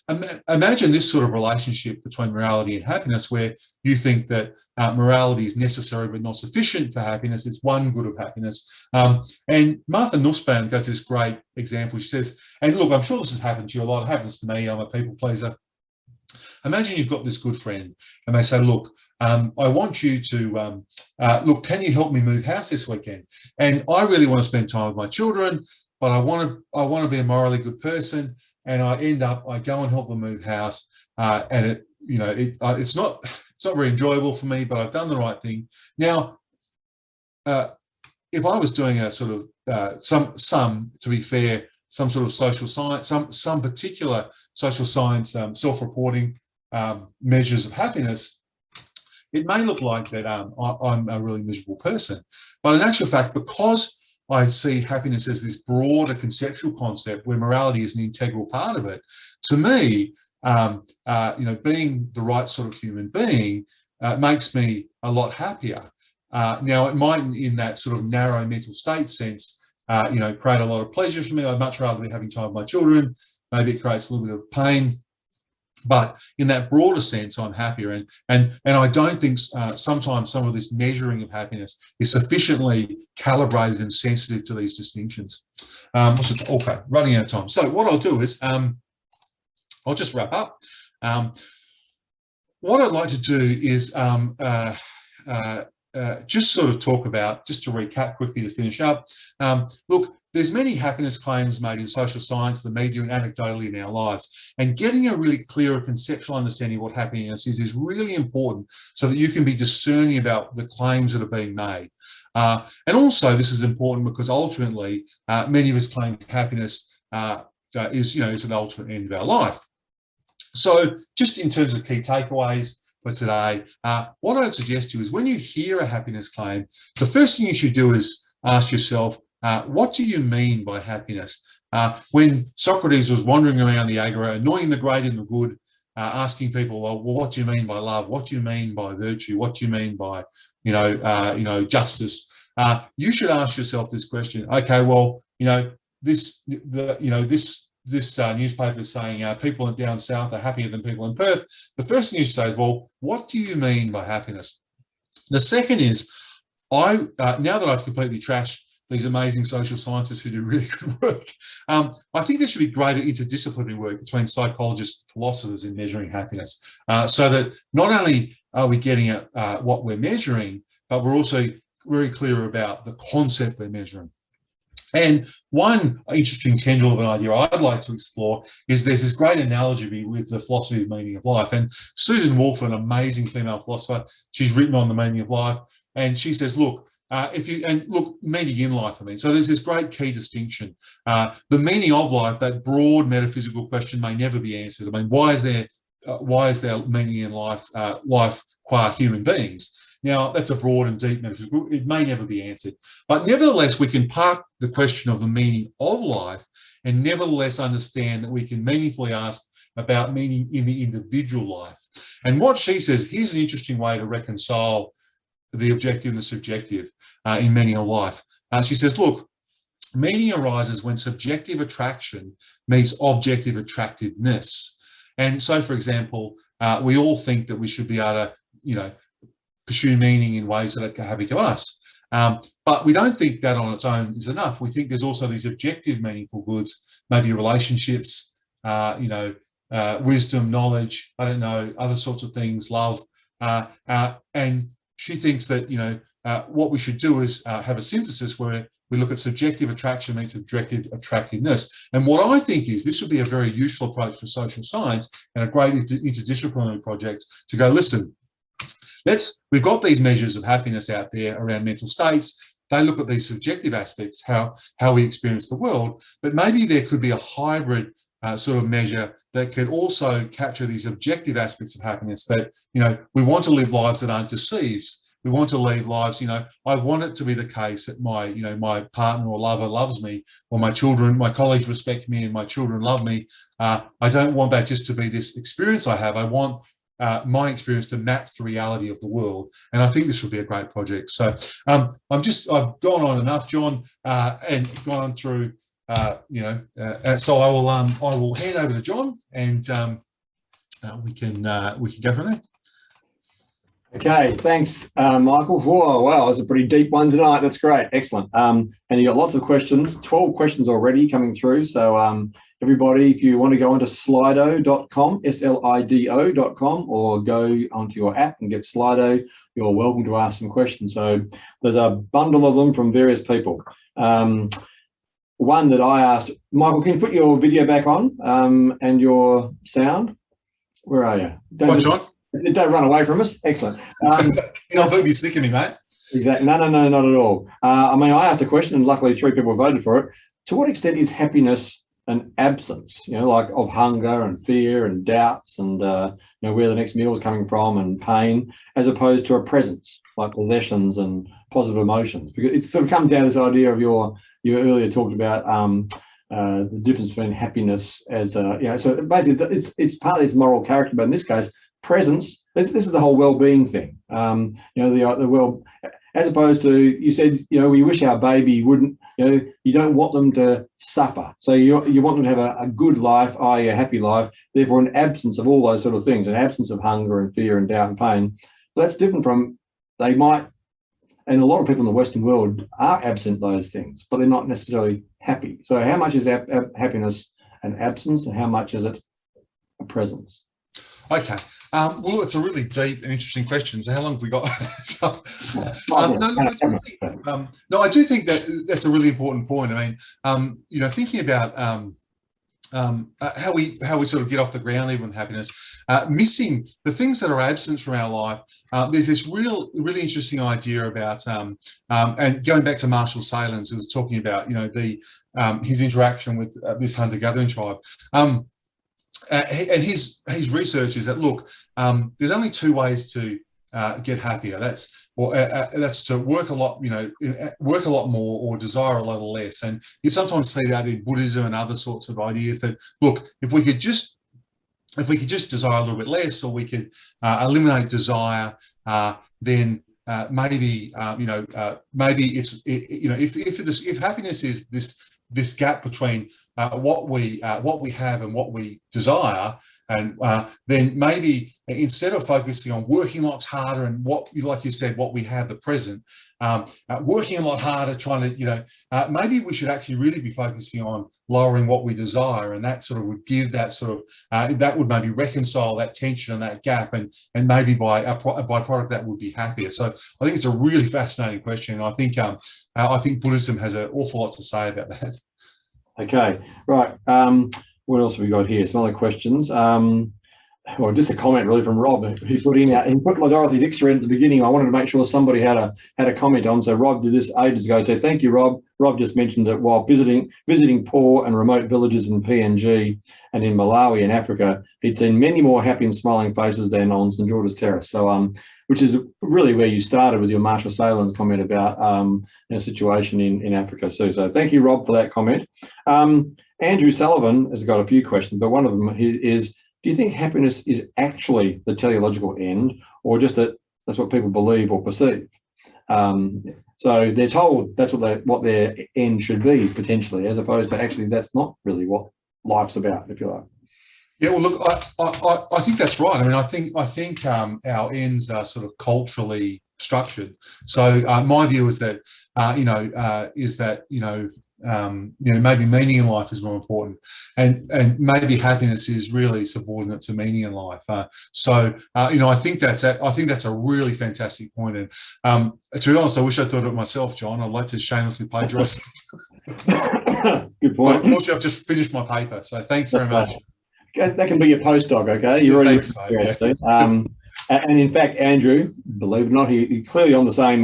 S2: imagine this sort of relationship between morality and happiness, where you think that morality is necessary but not sufficient for happiness. It's one good of happiness. And Martha Nussbaum does this great example. She says, and look, I'm sure this has happened to you a lot. It happens to me. I'm a people pleaser. Imagine you've got this good friend and they say, look, I want you to, look, can you help me move house this weekend? And I really want to spend time with my children, but I want to be a morally good person. And I go and help them move house. And it's not very enjoyable for me, but I've done the right thing. Now, if I was doing a sort of, to be fair, some sort of social science, some particular social science self-reporting measures of happiness, it may look like that I'm a really miserable person. But in actual fact, because I see happiness as this broader conceptual concept where morality is an integral part of it, to me, being the right sort of human being makes me a lot happier. Now, it might, in that sort of narrow mental state sense, create a lot of pleasure for me. I'd much rather be having time with my children. Maybe it creates a little bit of pain. But in that broader sense, I'm happier. And I don't think sometimes some of this measuring of happiness is sufficiently calibrated and sensitive to these distinctions. Okay, running out of time. So what I'll do is I'll just wrap up. What I'd like to do is just sort of talk about, just to recap quickly to finish up. Look, there's many happiness claims made in social science, the media, and anecdotally in our lives. And getting a really clearer conceptual understanding of what happiness is really important so that you can be discerning about the claims that are being made. And also, this is important because ultimately, many of us claim happiness is an ultimate end of our life. So just in terms of key takeaways for today, what I'd suggest to you is when you hear a happiness claim, the first thing you should do is ask yourself, what do you mean by happiness? When Socrates was wandering around the agora, annoying the great and the good, asking people, well, what do you mean by love? What do you mean by virtue? What do you mean by, justice? You should ask yourself this question. Okay, well, this newspaper is saying people down south are happier than people in Perth. The first thing you should say is, well, what do you mean by happiness? The second is, now that I've completely trashed these amazing social scientists who do really good work, I think there should be greater interdisciplinary work between psychologists and philosophers in measuring happiness, so that not only are we getting at what we're measuring, but we're also very clear about the concept we're measuring. And one interesting tendril of an idea I'd like to explore is there's this great analogy with the philosophy of meaning of life. And Susan Wolf, an amazing female philosopher, she's written on the meaning of life, and she says, look, meaning in life, so there's this great key distinction. The meaning of life, that broad metaphysical question, may never be answered. Why is there meaning in life, life qua human beings? Now, that's a broad and deep metaphysical, it may never be answered. But nevertheless, we can park the question of the meaning of life and nevertheless understand that we can meaningfully ask about meaning in the individual life. And what she says, here's an interesting way to reconcile the objective and the subjective in meaning of life. She says, look, meaning arises when subjective attraction meets objective attractiveness. And so, for example, we all think that we should be able to, pursue meaning in ways that are happy to us. But we don't think that on its own is enough. We think there's also these objective meaningful goods, maybe relationships, wisdom, knowledge, other sorts of things, love. And she thinks that, what we should do is have a synthesis where we look at subjective attraction meets objective attractiveness. And what I think is this would be a very useful approach for social science and a great interdisciplinary project to go, listen, we've got these measures of happiness out there around mental states. They look at these subjective aspects, how we experience the world, but maybe there could be a hybrid sort of measure that could also capture these objective aspects of happiness that, we want to live lives that aren't deceived. We want to lead lives, I want it to be the case that my partner or lover loves me, or my children, my colleagues respect me and my children love me. I don't want that just to be this experience I have. I want my experience to match the reality of the world. And I think this would be a great project. So I've gone on enough, John, and gone through so I will hand over to John, and we can go from there.
S1: Okay, thanks, Michael. Whoa, wow, that's a pretty deep one tonight. That's great, excellent. And you got lots of questions, 12 questions already coming through. So everybody, if you want to go onto slido.com, slido.com, or go onto your app and get Slido, you're welcome to ask some questions. So there's a bundle of them from various people. One that I asked, Michael, can you put your video back on and your sound? Where are you?
S2: John?
S1: Don't run away from us. Excellent.
S2: I thought you'd be sick of me, mate.
S1: Exactly. No, not at all. I mean, I asked a question, and luckily 3 people voted for it. To what extent is happiness an absence, like of hunger and fear and doubts and, where the next meal is coming from and pain, as opposed to a presence like possessions and positive emotions? Because it sort of comes down to this idea of you earlier talked about the difference between happiness as, so basically it's partly its moral character, but in this case, presence, this is the whole well-being thing. As opposed to, you said, we wish our baby wouldn't, you don't want them to suffer. So you want them to have a good life, i.e. a happy life, therefore an absence of all those sort of things, an absence of hunger and fear and doubt and pain. But that's different from, they might, and a lot of people in the Western world are absent those things, but they're not necessarily happy. So how much is happiness an absence, and how much is it a presence?
S2: Okay. Well, it's a really deep and interesting question. So how long have we got? No, I do think that's a really important point. I mean, thinking about how we sort of get off the ground even with happiness, missing the things that are absent from our life. There's this really interesting idea about, and going back to Marshall Salins, who was talking about, his interaction with this hunter-gathering tribe. And his research is that, look, there's only 2 ways to get happier. That's to work a lot, work a lot more, or desire a lot less. And you sometimes see that in Buddhism and other sorts of ideas that, look, if we could just desire a little bit less, or we could eliminate desire, then maybe if happiness is this gap between what we have and what we desire, and then maybe instead of focusing on working lots harder and like you said, what we have, the present, working a lot harder, trying to, maybe we should actually really be focusing on lowering what we desire, and that sort of would give that sort of, that would maybe reconcile that tension and that gap, and maybe by a byproduct that would be happier. So I think it's a really fascinating question, and I think Buddhism has an awful lot to say about that.
S1: Okay, right. What else have we got here? Some other questions. Well, just a comment really from Rob. He put my Dorothy Dixer in at the beginning. I wanted to make sure somebody had a comment on. So Rob did this ages ago. So thank you, Rob. Rob just mentioned that while visiting poor and remote villages in PNG and in Malawi in Africa, he'd seen many more happy and smiling faces than on St George's Terrace. So which is really where you started with your Marshall Salins comment about situation in Africa too. So thank you, Rob, for that comment. Andrew Sullivan has got a few questions, but one of them is, do you think happiness is actually the teleological end, or just that that's what people believe or perceive? So they're told that's what their end should be, potentially, as opposed to actually that's not really what life's about, if you like.
S2: Yeah, well, look, I think that's right. I mean, I think our ends are sort of culturally structured. So my view is that maybe meaning in life is more important, and maybe happiness is really subordinate to meaning in life. I think that's a really fantastic point. And to be honest, I wish I thought of it myself, John. I'd like to shamelessly plagiarise.
S1: Good point.
S2: Unfortunately, I've just finished my paper, so thanks very much.
S1: That can be your postdoc, okay? You're already thanks, and in fact, Andrew, believe it or not, he's clearly on the same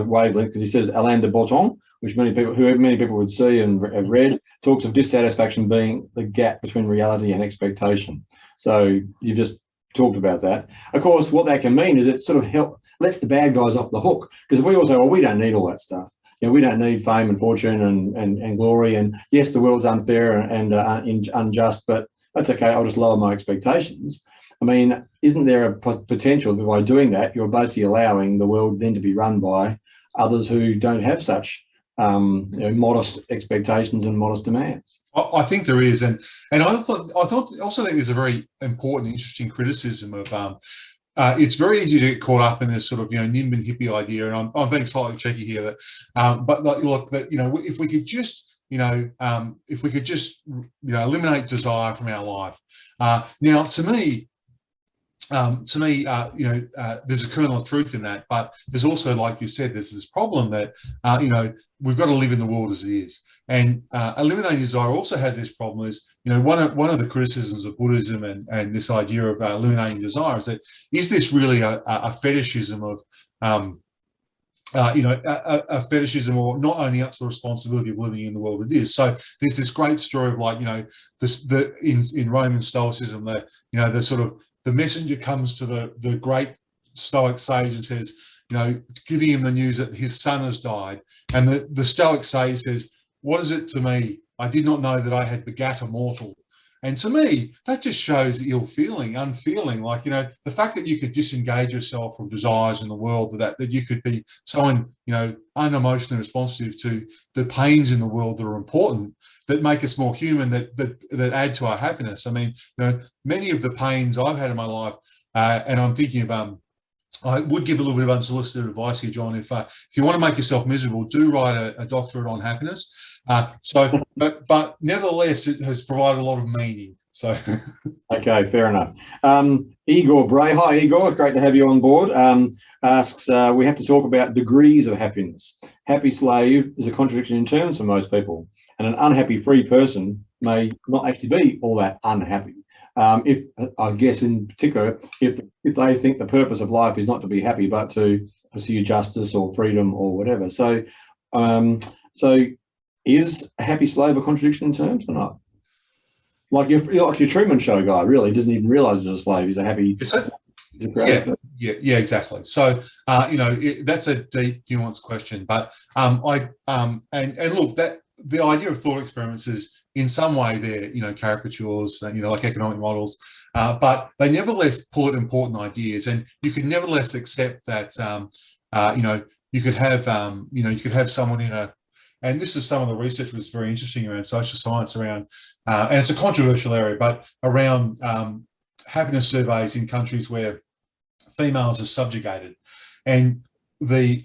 S1: wavelength, because he says Alain de Botton, which many people would see and have read, talks of dissatisfaction being the gap between reality and expectation. So you just talked about that. Of course, what that can mean is it sort of lets the bad guys off the hook, because we all say, well, we don't need all that stuff. We don't need fame and fortune and glory. And yes, the world's unfair and unjust, but that's okay. I'll just lower my expectations. I mean, isn't there a potential that by doing that, you're basically allowing the world then to be run by others who don't have such modest expectations and modest demands.
S2: I think there is, and I also think there's a very important, interesting criticism of. It's very easy to get caught up in this sort of NIMB and hippie idea, and I'm being slightly cheeky here, but look, that if we could just eliminate desire from our life. Now, to me, there's a kernel of truth in that, but there's also, like you said, there's this problem that we've got to live in the world as it is. And eliminating desire also has this problem is, one of the criticisms of Buddhism and this idea of eliminating desire is that, is this really a fetishism of, a fetishism, or not owning up to the responsibility of living in the world it is? So there's this great story of, like, in Roman Stoicism, that, the sort of, the messenger comes to the great Stoic sage and says, giving him the news that his son has died. And the Stoic sage says, "What is it to me? I did not know that I had begat a mortal." And to me, that just shows ill feeling, unfeeling. Like, the fact that you could disengage yourself from desires in the world, that you could be so, unemotionally responsive to the pains in the world that are important, that make us more human, that add to our happiness. I mean, many of the pains I've had in my life, and I'm thinking of, I would give a little bit of unsolicited advice here, John. If you want to make yourself miserable, do write a doctorate on happiness. But nevertheless, it has provided a lot of meaning. So,
S1: okay, fair enough. Igor Bray, hi Igor, great to have you on board. Asks, we have to talk about degrees of happiness. Happy slave is a contradiction in terms for most people, and an unhappy free person may not actually be all that unhappy. If, I guess in particular, if they think the purpose of life is not to be happy, but to pursue justice or freedom or whatever. So, is a happy slave a contradiction in terms or not? Like your Truman Show guy really doesn't even realize he's a slave. He's a happy.
S2: Yeah, exactly. So, that's a deep, nuanced question. But and look, that the idea of thought experiments is, in some way, they're caricatures, like economic models, but they nevertheless pull at important ideas, and you can nevertheless accept that you could have someone in a, and this is some of the research was very interesting around social science around, and it's a controversial area, but around happiness surveys in countries where females are subjugated, and the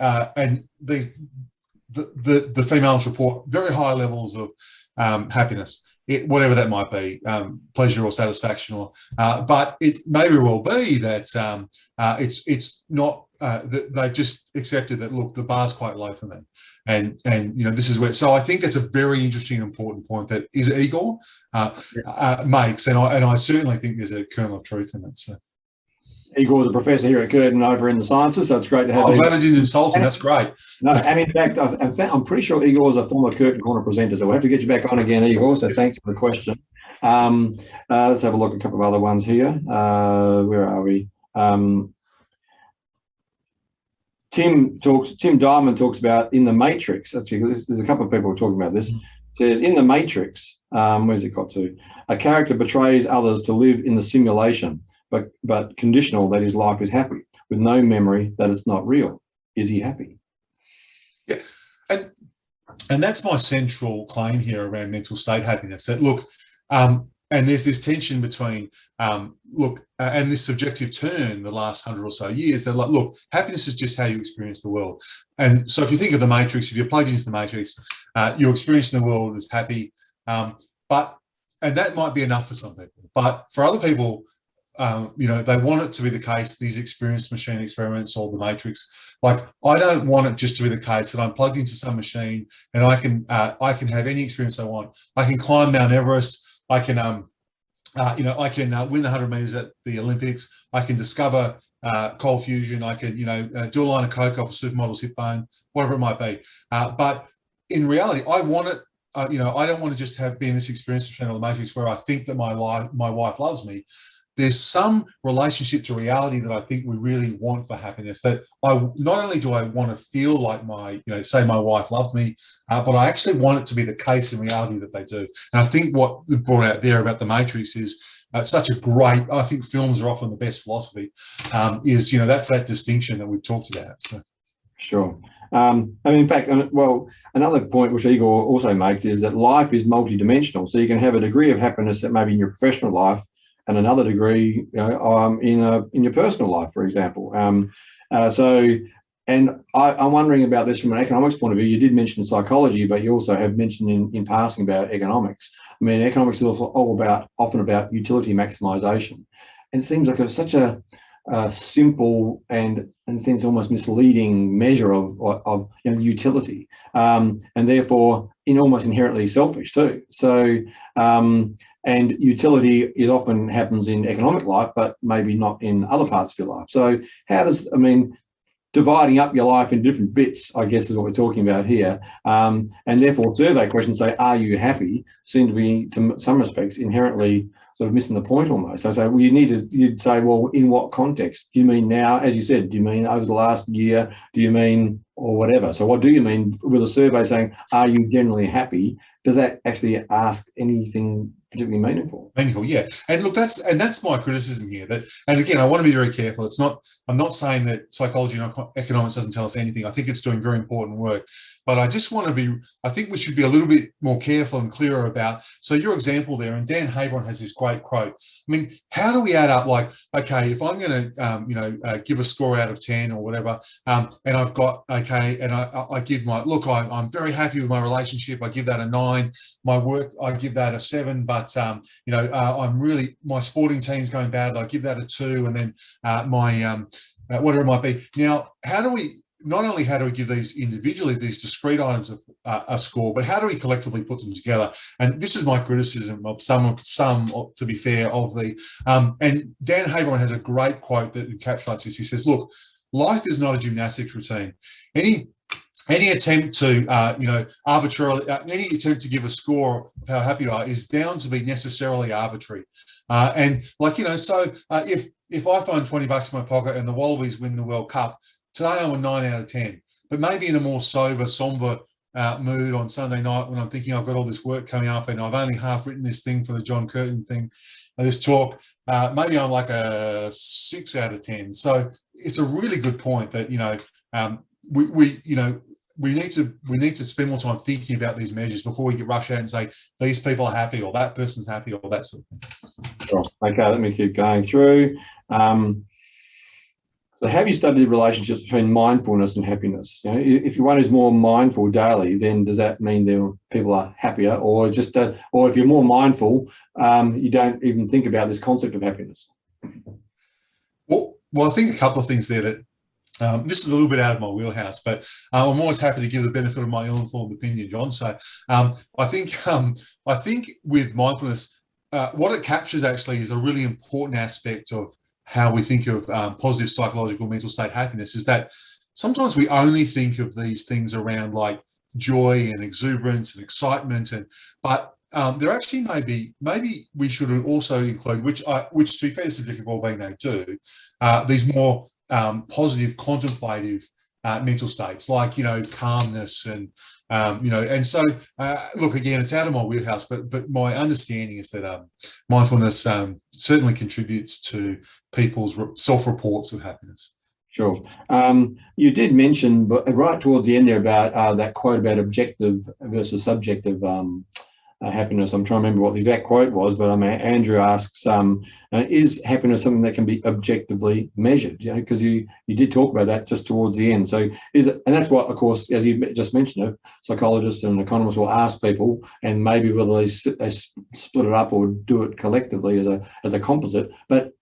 S2: females report very high levels of happiness, whatever that might be, pleasure or satisfaction, or but it may very well be that it's not that they just accepted that, look, the bar's quite low for me, and this is where. So I think that's a very interesting and important point that Igor makes, and I certainly think there's a kernel of truth in it. So.
S1: Igor's a professor here at Curtin over in the sciences, so it's great to have.
S2: I'm glad I didn't insult him. That's great.
S1: No, and in fact, I'm pretty sure Igor's a former Curtin Corner presenter, so we'll have to get you back on again, Igor. So thanks for the question. Let's have a look at a couple of other ones here. Where are we? Tim Diamond talks about in the Matrix. Actually, there's a couple of people talking about this. It says in the Matrix, where's it got to? A character betrays others to live in the simulation, but conditional that his life is happy, with no memory that it's not real. Is he happy?
S2: Yeah, and that's my central claim here around mental state happiness. That look, and there's this tension between and this subjective turn the last 100 or so years. That, like, look, happiness is just how you experience the world. And so if you think of the Matrix, if you're plugged into the Matrix, you're experiencing the world as happy. And that might be enough for some people, but for other people, they want it to be the case, these experienced machine experiments or the Matrix. Like, I don't want it just to be the case that I'm plugged into some machine and I can have any experience I want. I can climb Mount Everest. I can, win the 100 meters at the Olympics. I can discover cold fusion. I can, do a line of coke off a supermodel's hip bone, whatever it might be. But in reality, I want it. I don't want to just be in this experience of the Matrix where I think that my wife loves me. There's some relationship to reality that I think we really want for happiness, that not only do I want to feel like say my wife loved me, but I actually want it to be the case in reality that they do. And I think what brought out there about the Matrix is such a great, I think films are often the best philosophy, is, that's that distinction that we've talked about. So.
S1: Sure. I mean, in fact, well, another point which Igor also makes is that life is multidimensional. So you can have a degree of happiness that maybe in your professional life, and another degree, in your personal life, for example. I'm wondering about this from an economics point of view. You did mention psychology, but you also have mentioned in passing about economics. I mean, economics is also often about utility maximization, and it seems like it's such a simple and seems almost misleading measure of utility, and therefore almost inherently selfish too. So and utility is often happens in economic life, but maybe not in other parts of your life. So how does, I mean, dividing up your life in different bits, I guess, is what we're talking about here. And therefore, survey questions say, "Are you happy?" seem to be, to some respects, inherently sort of missing the point almost. I say, well, you'd say, well, in what context? Do you mean now, as you said, do you mean over the last year? Do you mean, or whatever? So what do you mean with a survey saying, "Are you generally happy?" Does that actually ask anything particularly meaningful?
S2: Meaningful, yeah. And look, that's my criticism here. That, and again, I want to be very careful. I'm not saying that psychology and economics doesn't tell us anything. I think it's doing very important work. But I just want to be, I think we should be a little bit more careful and clearer about, so your example there, and Dan Habron has this great quote. I mean, how do we add up, like, okay, if I'm going to, give a score out of 10 or whatever, and I've got, okay, and I give my, look, I'm very happy with my relationship. I give that a 9. My work, I give that a 7, but, I'm really, my sporting team's going bad. I give that a 2. And then whatever it might be. Now, not only how do we give these individually, these discrete items of a score, but how do we collectively put them together? And this is my criticism of some, to be fair, of the, and Dan Habron has a great quote that encapsulates this. He says, look, life is not a gymnastics routine. Any attempt to, arbitrarily, any attempt to give a score of how happy you are is bound to be necessarily arbitrary. And like, so if I find $20 in my pocket and the Wallabies win the World Cup, today I'm a 9 out of 10. But maybe in a more sober, somber mood on Sunday night when I'm thinking I've got all this work coming up and I've only half written this thing for the John Curtin thing, this talk, maybe I'm like a 6 out of 10. So it's a really good point that, we need to spend more time thinking about these measures before we get rush out and say these people are happy or that person's happy or that sort of thing.
S1: Sure. Okay, let me keep going through. So have you studied relationships between mindfulness and happiness? If one is more mindful daily, then does that mean people are happier, or or if you're more mindful, you don't even think about this concept of happiness?
S2: Well, I think a couple of things there that. This is a little bit out of my wheelhouse, but I'm always happy to give the benefit of my ill-informed opinion, John. So I think with mindfulness, what it captures actually is a really important aspect of how we think of positive psychological mental state happiness, is that sometimes we only think of these things around like joy and exuberance and excitement, but there actually maybe we should also include, which to be fair, subjective well-being they do, these more positive, contemplative mental states, like calmness and and so look, again, it's out of my wheelhouse, but my understanding is that mindfulness certainly contributes to people's self-reports of happiness.
S1: Sure. You did mention, but right towards the end there, about that quote about objective versus subjective happiness. I'm trying to remember what the exact quote was, but Andrew asks, is happiness something that can be objectively measured? Because you did talk about that just towards the end. So and that's what, of course, as you just mentioned, psychologists and economists will ask people, and maybe whether they split it up or do it collectively as a composite. But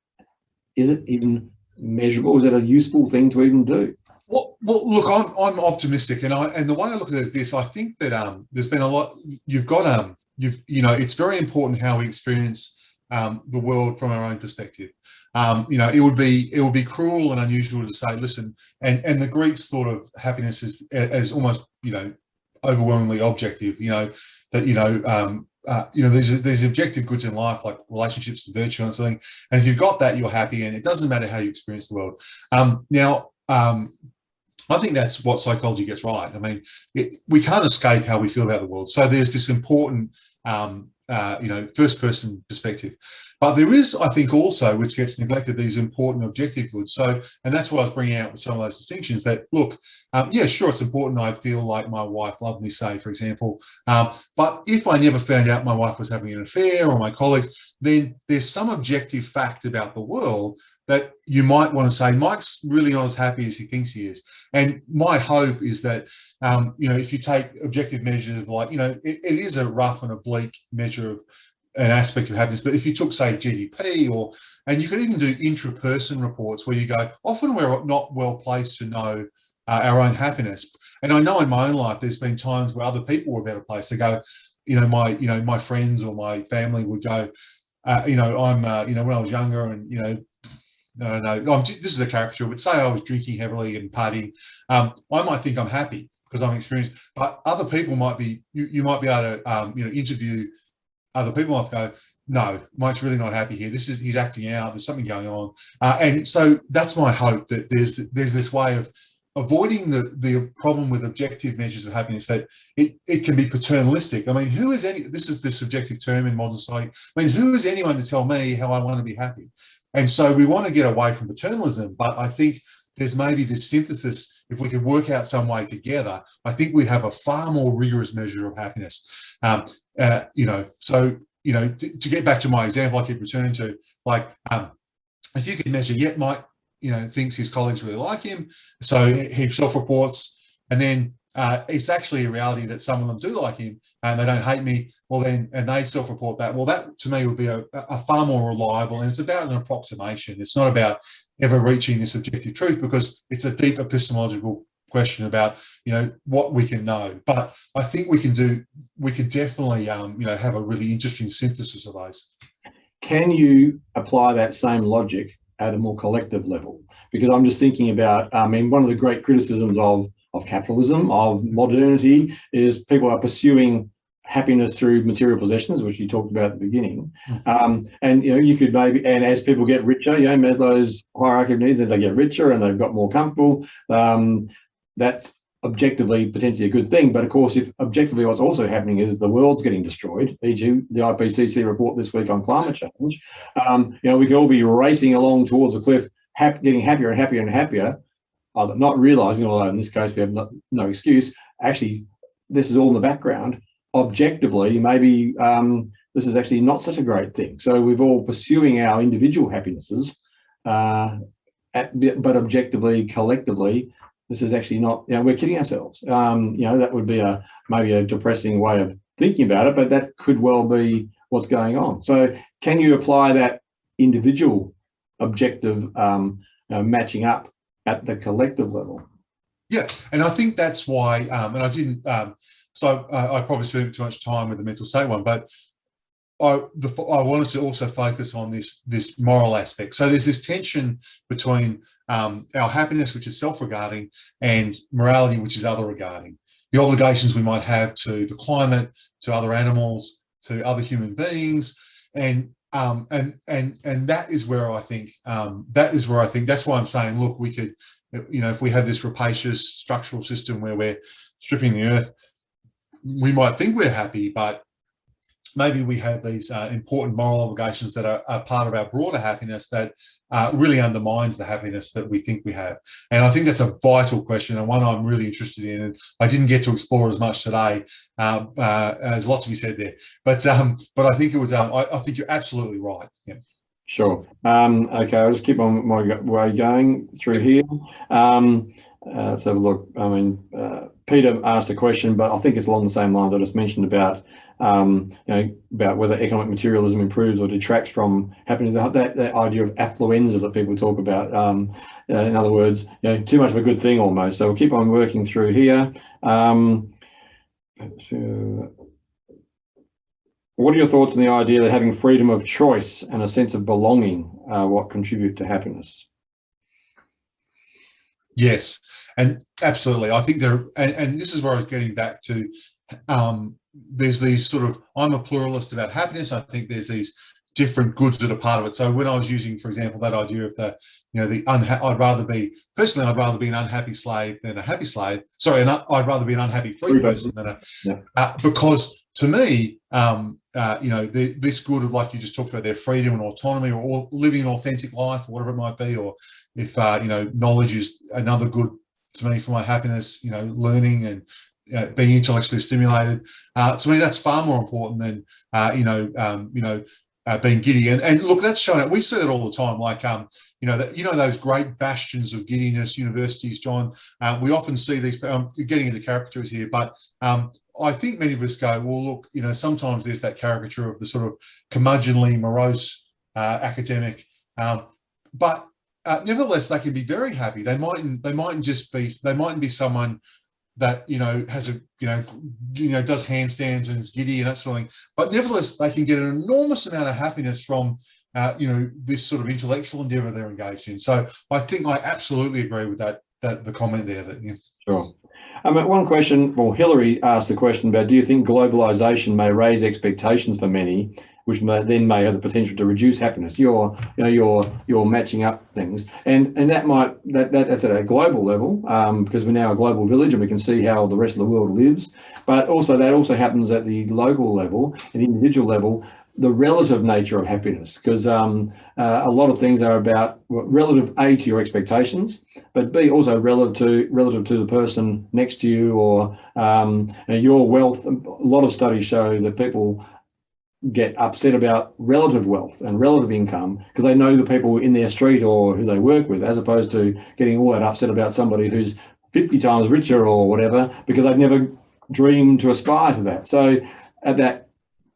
S1: is it even measurable? Is it a useful thing to even do?
S2: Well, look, I'm optimistic, and the way I look at it is this: I think that there's been a lot. It's very important how we experience the world from our own perspective. It would be cruel and unusual to say, listen, and the Greeks thought of happiness as almost overwhelmingly objective. There's objective goods in life like relationships and virtue and something, and if you've got that, you're happy, and it doesn't matter how you experience the world. I think that's what psychology gets right. I mean, we can't escape how we feel about the world. So there's this important first person perspective. But there is, I think, also, which gets neglected, these important objective goods. So, and that's what I was bringing out with some of those distinctions, that look, yeah, sure, it's important I feel like my wife loved me, say, for example. But if I never found out my wife was having an affair, or my colleagues, then there's some objective fact about the world that you might want to say, Mike's really not as happy as he thinks he is. And my hope is that, if you take objective measures, like, it is a rough and a bleak measure of an aspect of happiness. But if you took, say, GDP, and you could even do intra-person reports where you go, often we're not well placed to know our own happiness. And I know in my own life, there's been times where other people were better placed. They go, my friends or my family would go, when I was younger, and, no, this is a caricature, but say I was drinking heavily and partying, I might think I'm happy because I'm experienced, but other people might be, you might be able to, interview other people. Might go, no, Mike's really not happy here. He's acting out. There's something going on. And so that's my hope, that there's this way of avoiding the problem with objective measures of happiness, that it can be paternalistic. I mean, this is the subjective term in modern society. I mean, who is anyone to tell me how I want to be happy? And so we want to get away from paternalism, but I think there's maybe this synthesis. If we could work out some way together, I think we'd have a far more rigorous measure of happiness. So, to get back to my example I keep returning to, like, if you could measure, yet Mike, thinks his colleagues really like him, so he self-reports, and then it's actually a reality that some of them do like him and they don't hate me, well then, and they self-report that, well, that to me would be a far more reliable, and it's about an approximation. It's not about ever reaching this objective truth, because it's a deep epistemological question about, what we can know. But I think we can definitely, have a really interesting synthesis of those.
S1: Can you apply that same logic at a more collective level? Because I'm just thinking about, one of the great criticisms of capitalism, of modernity, is people are pursuing happiness through material possessions, which you talked about at the beginning. And you could maybe, and as people get richer, Maslow's hierarchy of needs, as they get richer and they've got more comfortable, that's objectively potentially a good thing. But of course, if objectively what's also happening is the world's getting destroyed, e.g. the IPCC report this week on climate change, we could all be racing along towards the cliff, getting happier and happier and happier, not realising, although in this case we have no excuse, actually this is all in the background. Objectively, maybe this is actually not such a great thing. So we're all pursuing our individual happinesses, but objectively, collectively, this is actually not, we're kidding ourselves. That would be maybe a depressing way of thinking about it, but that could well be what's going on. So can you apply that individual objective matching up at the collective level?
S2: Yeah, and I think that's why, and I didn't, so I probably spent too much time with the mental state one, but I wanted to also focus on this moral aspect. So there's this tension between our happiness, which is self-regarding, and morality, which is other-regarding. The obligations we might have to the climate, to other animals, to other human beings, and that is where I think that's why I'm saying, look, we could, if we have this rapacious structural system where we're stripping the earth, we might think we're happy, but maybe we have these important moral obligations that are part of our broader happiness that really undermines the happiness that we think we have. And I think that's a vital question, and one I'm really interested in. And I didn't get to explore as much today, as lots of you said there. But I think it was. I think you're absolutely right. Yeah.
S1: Sure. Okay, I'll just keep on my way going through here. Let's have a look. Peter asked a question, but I think it's along the same lines I just mentioned about, about whether economic materialism improves or detracts from happiness. That idea of affluenza that people talk about. In other words, too much of a good thing almost. So we'll keep on working through here. What are your thoughts on the idea that having freedom of choice and a sense of belonging what contribute to happiness?
S2: Yes, and absolutely. I think and this is where I was getting back to, there's these sort of, I'm a pluralist about happiness. I think there's these different goods that are part of it. So when I was using, for example, that idea of I'd rather be an unhappy slave than a happy slave. Sorry, I'd rather be an unhappy free person than because to me, this good of, like you just talked about, their freedom and autonomy, or living an authentic life, or whatever it might be, or if knowledge is another good to me for my happiness, learning and being intellectually stimulated. To me, that's far more important than being giddy. And look, that's shown up. We see that all the time. Like those great bastions of giddiness, universities, John. We often see these. Getting into caricatures here, but I think many of us go, well, look, sometimes there's that caricature of the sort of curmudgeonly, morose academic, but nevertheless, they can be very happy. They mightn't be someone that has does handstands and is giddy and that sort of thing, but nevertheless they can get an enormous amount of happiness from this sort of intellectual endeavor they're engaged in. So I think I absolutely agree with that the comment there.
S1: Sure. One question, well, Hillary asked the question about, do you think globalization may raise expectations for many, which may have the potential to reduce happiness? You're matching up things, and that's at a global level, because we're now a global village and we can see how the rest of the world lives. But also that also happens at the local level, at the individual level, the relative nature of happiness, because a lot of things are about relative A, to your expectations, but B, also relative to the person next to you, or your wealth. A lot of studies show that people get upset about relative wealth and relative income because they know the people in their street or who they work with, as opposed to getting all that upset about somebody who's 50 times richer or whatever, because they've never dreamed to aspire to that. So at that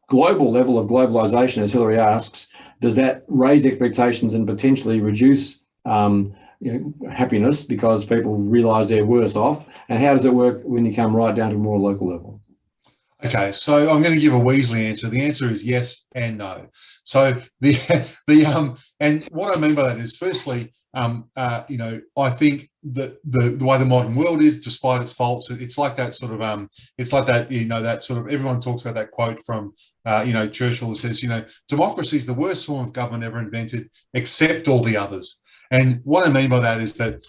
S1: global level of globalization, as Hillary asks, does that raise expectations and potentially reduce happiness because people realize they're worse off? And how does it work when you come right down to a more local level?
S2: Okay, so I'm going to give a Weasley answer. The answer is yes and no. So and what I mean by that is, firstly, I think that the way the modern world is, despite its faults, it's like that sort of it's like that that sort of, everyone talks about that quote from Churchill that says, democracy is the worst form of government ever invented, except all the others. And what I mean by that is that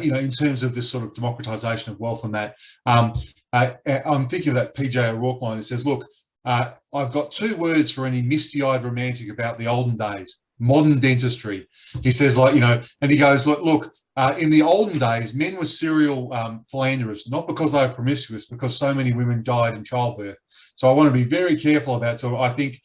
S2: in terms of this sort of democratization of wealth and that, I'm thinking of that PJ O'Rourke line. It says, look, I've got two words for any misty-eyed romantic about the olden days: modern dentistry. He says, and he goes, look, in the olden days, men were serial philanderers, not because they were promiscuous, because so many women died in childbirth. So I want to be very careful about it. I think,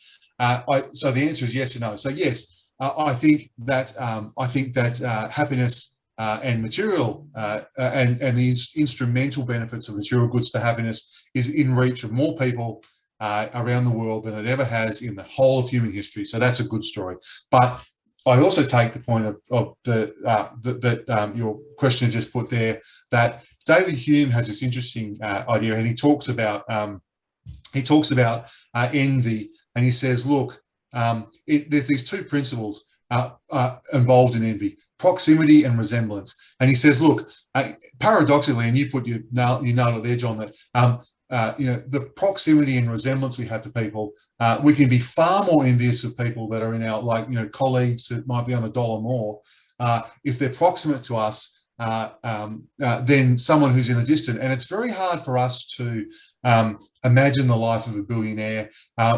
S2: so the answer is yes and no. So yes, I think that happiness and material and the instrumental benefits of material goods to happiness is in reach of more people around the world than it ever has in the whole of human history. So that's a good story. But I also take the point of that your question just put there, that David Hume has this interesting idea, and he talks about envy, and he says, look, there's these two principles involved in envy: proximity and resemblance. And he says, look, paradoxically, and you nailed it there, John, that the proximity and resemblance we have to people, we can be far more envious of people that are in our, colleagues that might be on $1 more, if they're proximate to us, than someone who's in the distance. And it's very hard for us to imagine the life of a billionaire.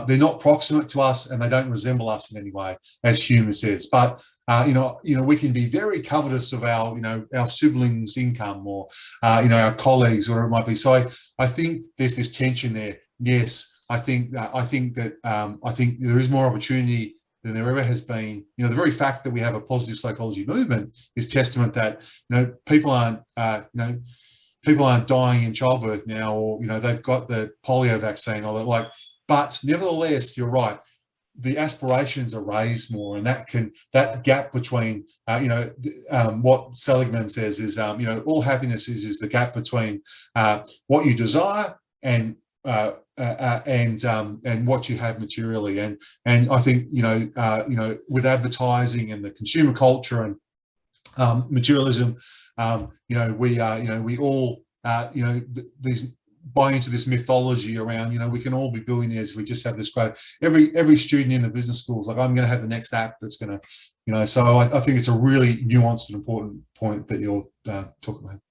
S2: They're not proximate to us and they don't resemble us in any way, as Hume says. But we can be very covetous of our siblings' income, or our colleagues, whatever it might be. So I think there's this tension there. Yes, I think there is more opportunity than there ever has been. The very fact that we have a positive psychology movement is testament that people aren't dying in childbirth now, or they've got the polio vaccine, or that. But nevertheless, you're right. The aspirations are raised more, and that gap between what Seligman says is all happiness is the gap between what you desire and what you have materially. And I think with advertising and the consumer culture and materialism, we all these buy into this mythology around we can all be billionaires. We just have this great, every student in the business schools, like, I'm going to have the next app that's going to so I think it's a really nuanced and important point that you're talking about.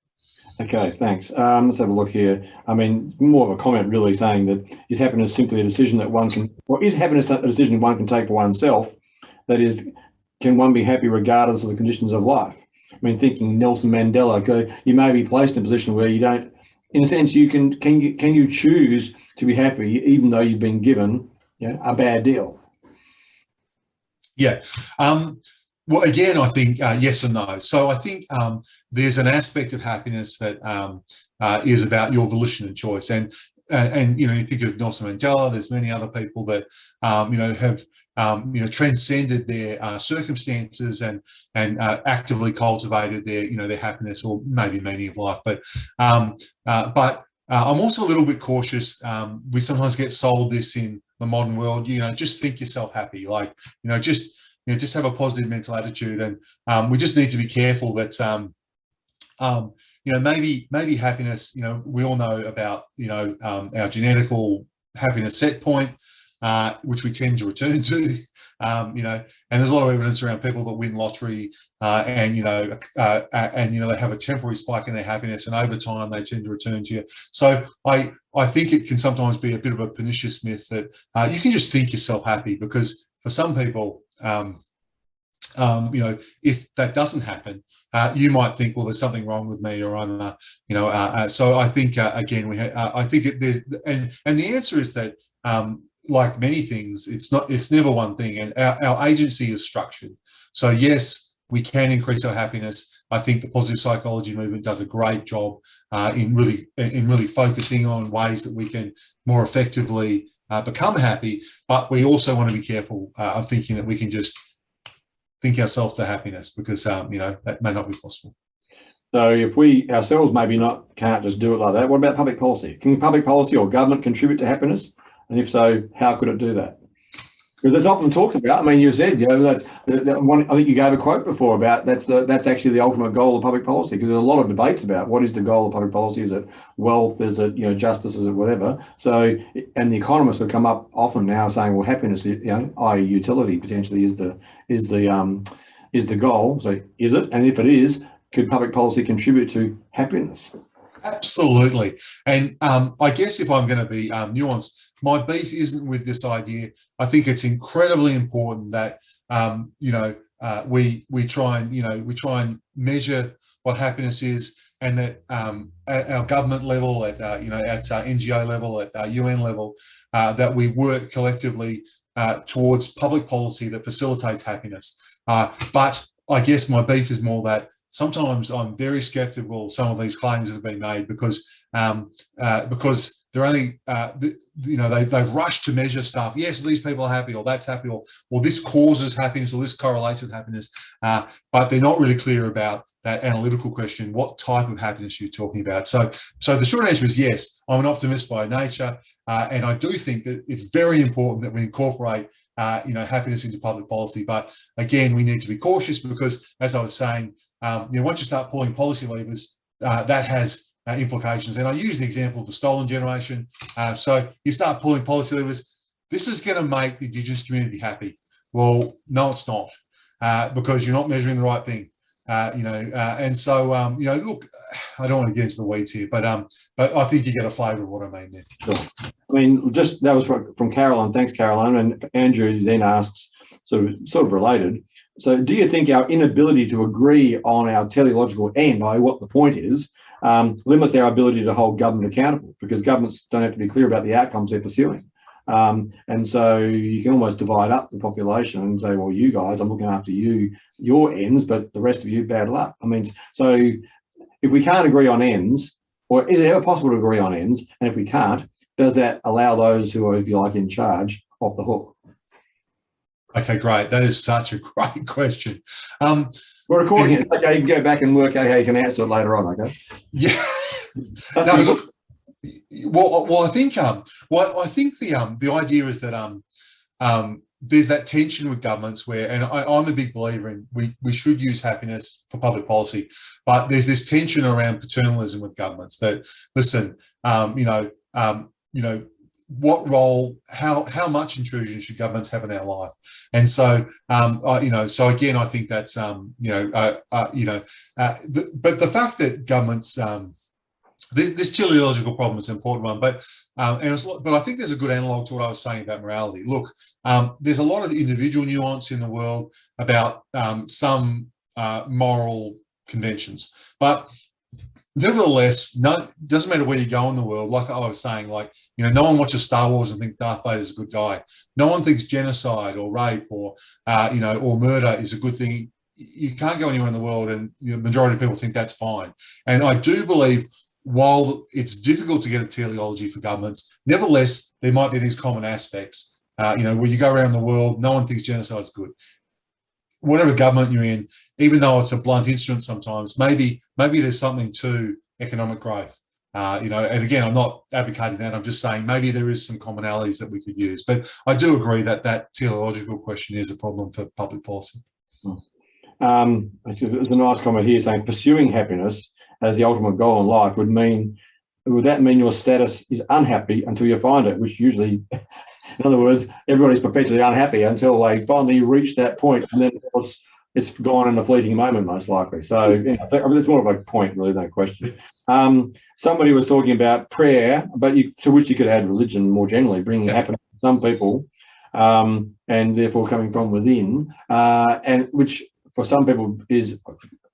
S1: Okay, thanks. Let's have a look here. I mean, more of a comment really saying that is happiness simply a decision that one can, or is happiness a decision one can take for oneself? That is, can one be happy regardless of the conditions of life? I mean, thinking Nelson Mandela, okay, you may be placed in a position where you don't, in a sense, can you choose to be happy even though you've been given, a bad deal?
S2: Yeah. Well, again, I think yes and no. So I think there's an aspect of happiness that is about your volition and choice. And you think of Nelson Mandela. There's many other people that have transcended their circumstances and actively cultivated their happiness or maybe meaning of life. But I'm also a little bit cautious. We sometimes get sold this in the modern world. Just think yourself happy. Like just have a positive mental attitude, and we just need to be careful that maybe happiness, we all know about our genetical happiness set point, which we tend to return to, and there's a lot of evidence around people that win lottery and they have a temporary spike in their happiness, and over time they tend to return to you. So I think it can sometimes be a bit of a pernicious myth that you can just think yourself happy, because for some people, if that doesn't happen, you might think, well, there's something wrong with me, or I'm, so I think again, I think and the answer is that, like many things, it's never one thing, and our agency is structured. So yes, we can increase our happiness. I think the positive psychology movement does a great job in really focusing on ways that we can more effectively become happy. But we also want to be careful of thinking that we can just think ourselves to happiness, because that may not be possible.
S1: So if we ourselves can't just do it like that, what about public policy? Can public policy or government contribute to happiness? And if so, how could it do that? Because it's often talked about. I mean, you said, that's one. I think you gave a quote before about that's actually the ultimate goal of public policy, because there's a lot of debates about what is the goal of public policy. Is it wealth? Is it justice? Is it whatever? So, and the economists have come up often now saying, well, happiness, i.e., utility potentially is the goal. So, is it? And if it is, could public policy contribute to happiness?
S2: Absolutely. And I guess if I'm going to be nuanced, my beef isn't with this idea. I think it's incredibly important that we try and measure what happiness is, and that at our government level, at NGO level, at UN level, that we work collectively towards public policy that facilitates happiness. But I guess my beef is more that sometimes I'm very skeptical of some of these claims that have been made, because they're only, they've rushed to measure stuff. Yes, these people are happy, or that's happy, or this causes happiness, or this correlates with happiness. But they're not really clear about that analytical question: what type of happiness you're talking about? So the short answer is yes. I'm an optimist by nature, and I do think that it's very important that we incorporate happiness into public policy. But again, we need to be cautious, because, as I was saying, once you start pulling policy levers, that has implications. And I use the example of the stolen generation. So you start pulling policy levers, this is going to make the Indigenous community happy. Well, no, it's not, because you're not measuring the right thing. And so, look, I don't want to get into the weeds here, but I think you get a flavour of what I mean there.
S1: Sure. I mean, that was from Caroline. Thanks, Caroline. And Andrew then asks, sort of related. So do you think our inability to agree on our teleological end, i.e. what the point is, limits our ability to hold government accountable? Because governments don't have to be clear about the outcomes they're pursuing. And so you can almost divide up the population and say, well, you guys, I'm looking after your ends, but the rest of you, bad luck. I mean, so if we can't agree on ends, or is it ever possible to agree on ends? And if we can't, does that allow those who are, if you like, in charge off the hook?
S2: Okay, great. That is such a great question.
S1: We're recording it. Okay, you can go back and work out how you can answer it later on. Okay.
S2: Yeah. No, look. Well, I think the idea is that there's that tension with governments where, and I'm a big believer in, we should use happiness for public policy, but there's this tension around paternalism with governments that, listen, what role, how much intrusion should governments have in our life? And so, so again, I think that's, but the fact that governments, this teleological problem is an important one, but but I think there's a good analog to what I was saying about morality. Look, there's a lot of individual nuance in the world about some moral conventions, but nevertheless, doesn't matter where you go in the world. Like I was saying, like, you know, no one watches Star Wars and thinks Darth Vader is a good guy. No one thinks genocide or rape or you know, or murder is a good thing. You can't go anywhere in the world, and the majority of people think that's fine. And I do believe, while it's difficult to get a teleology for governments, nevertheless, there might be these common aspects. You know, where you go around the world, no one thinks genocide is good. Whatever government you're in, even though it's a blunt instrument sometimes, maybe there's something to economic growth. You know, and again, I'm not advocating that. I'm just saying maybe there is some commonalities that we could use. But I do agree that that teleological question is a problem for public policy.
S1: There's a nice comment here saying pursuing happiness as the ultimate goal in life would that mean your status is unhappy until you find it, which usually, in other words, everybody's perpetually unhappy until they finally reach that point, and then it's gone in a fleeting moment, most likely. So you know, I mean, it's more of a point, really, no question. Somebody was talking about prayer, but to which you could add religion more generally, bringing happiness to some people, and therefore coming from within, and which for some people is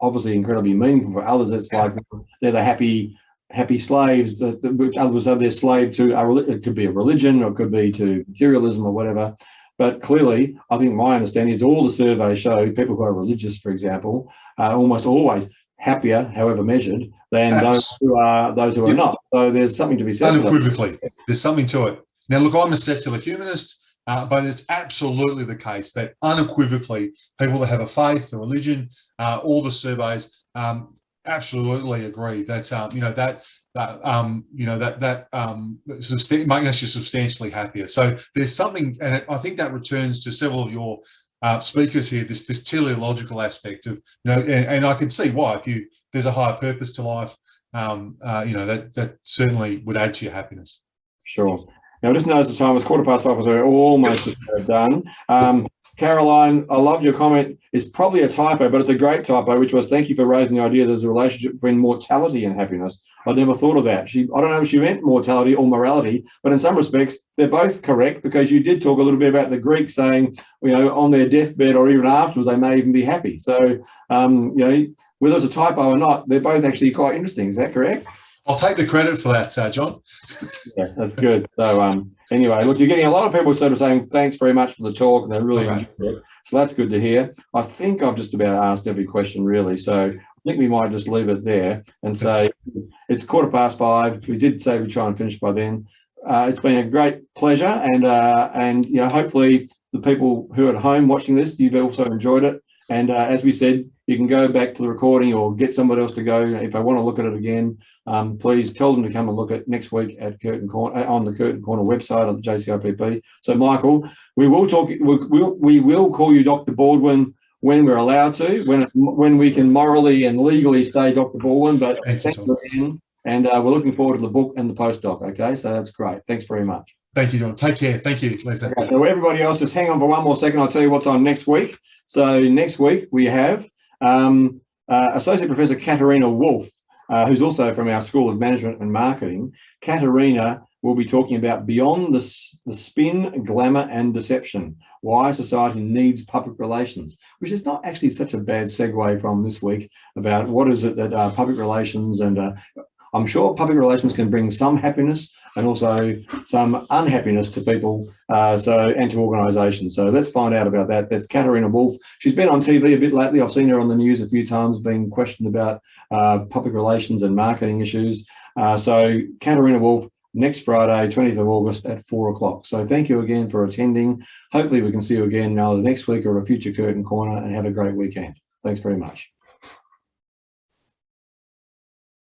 S1: obviously incredibly meaningful. For others, it's like they're the happy slaves, which others are their slave to. It could be a religion, or it could be to materialism, or whatever. But clearly, I think my understanding is all the surveys show people who are religious, for example, are almost always happier, however measured, than those who are not. So there's something to be said.
S2: Unequivocally, there's something to it. Now, look, I'm a secular humanist. But it's absolutely the case that unequivocally people that have a faith, a religion, all the surveys absolutely agree that you know making us just substantially happier. So there's something, and I think that returns to several of your speakers here. This teleological aspect of, you know, and I can see why. If there's a higher purpose to life, you know, that certainly would add to your happiness.
S1: Sure. Now, just notice the time was 5:15, so we're almost done. Caroline, I love your comment. It's probably a typo, but it's a great typo, which was thank you for raising the idea there's a relationship between mortality and happiness. I'd never thought of that. I don't know if she meant mortality or morality, but in some respects, they're both correct, because you did talk a little bit about the Greeks saying, you know, on their deathbed or even afterwards, they may even be happy. So, you know, whether it's a typo or not, they're both actually quite interesting. Is that correct?
S2: I'll take the credit for that, John.
S1: Yeah, that's good. So anyway, look, you're getting a lot of people sort of saying thanks very much for the talk, and they really enjoyed it. So that's good to hear. I think I've just about asked every question, really. So I think we might just leave it there and say it's 5:15. We did say we try and finish by then. It's been a great pleasure, and you know, hopefully the people who are at home watching this, you've also enjoyed it. And as we said, you can go back to the recording or get somebody else to go if they want to look at it again. Please tell them to come and look at next week at Curtin Corner, on the Curtin Corner website of the JCIPP. So, Michael, we will talk. We will call you Dr. Baldwin when we're allowed to, when we can morally and legally say Dr. Baldwin. But thanks again, and we're looking forward to the book and the postdoc. Okay, so that's great. Thanks very much.
S2: Thank you, John. Take care. Thank you, Lisa.
S1: Okay, so everybody else, just hang on for one more second. I'll tell you what's on next week. So next week we have Associate Professor Katerina Wolf, who's also from our School of Management and Marketing. Katerina will be talking about beyond the spin, glamour and deception, why society needs public relations, which is not actually such a bad segue from this week about what is it that public relations, and I'm sure public relations can bring some happiness and also some unhappiness to people, and to organisations. So let's find out about that. That's Katerina Wolf. She's been on TV a bit lately. I've seen her on the news a few times being questioned about public relations and marketing issues. So Katerina Wolf, next Friday, 20th of August at 4 o'clock. So thank you again for attending. Hopefully we can see you again either next week or a future Curtin Corner, and have a great weekend. Thanks very much.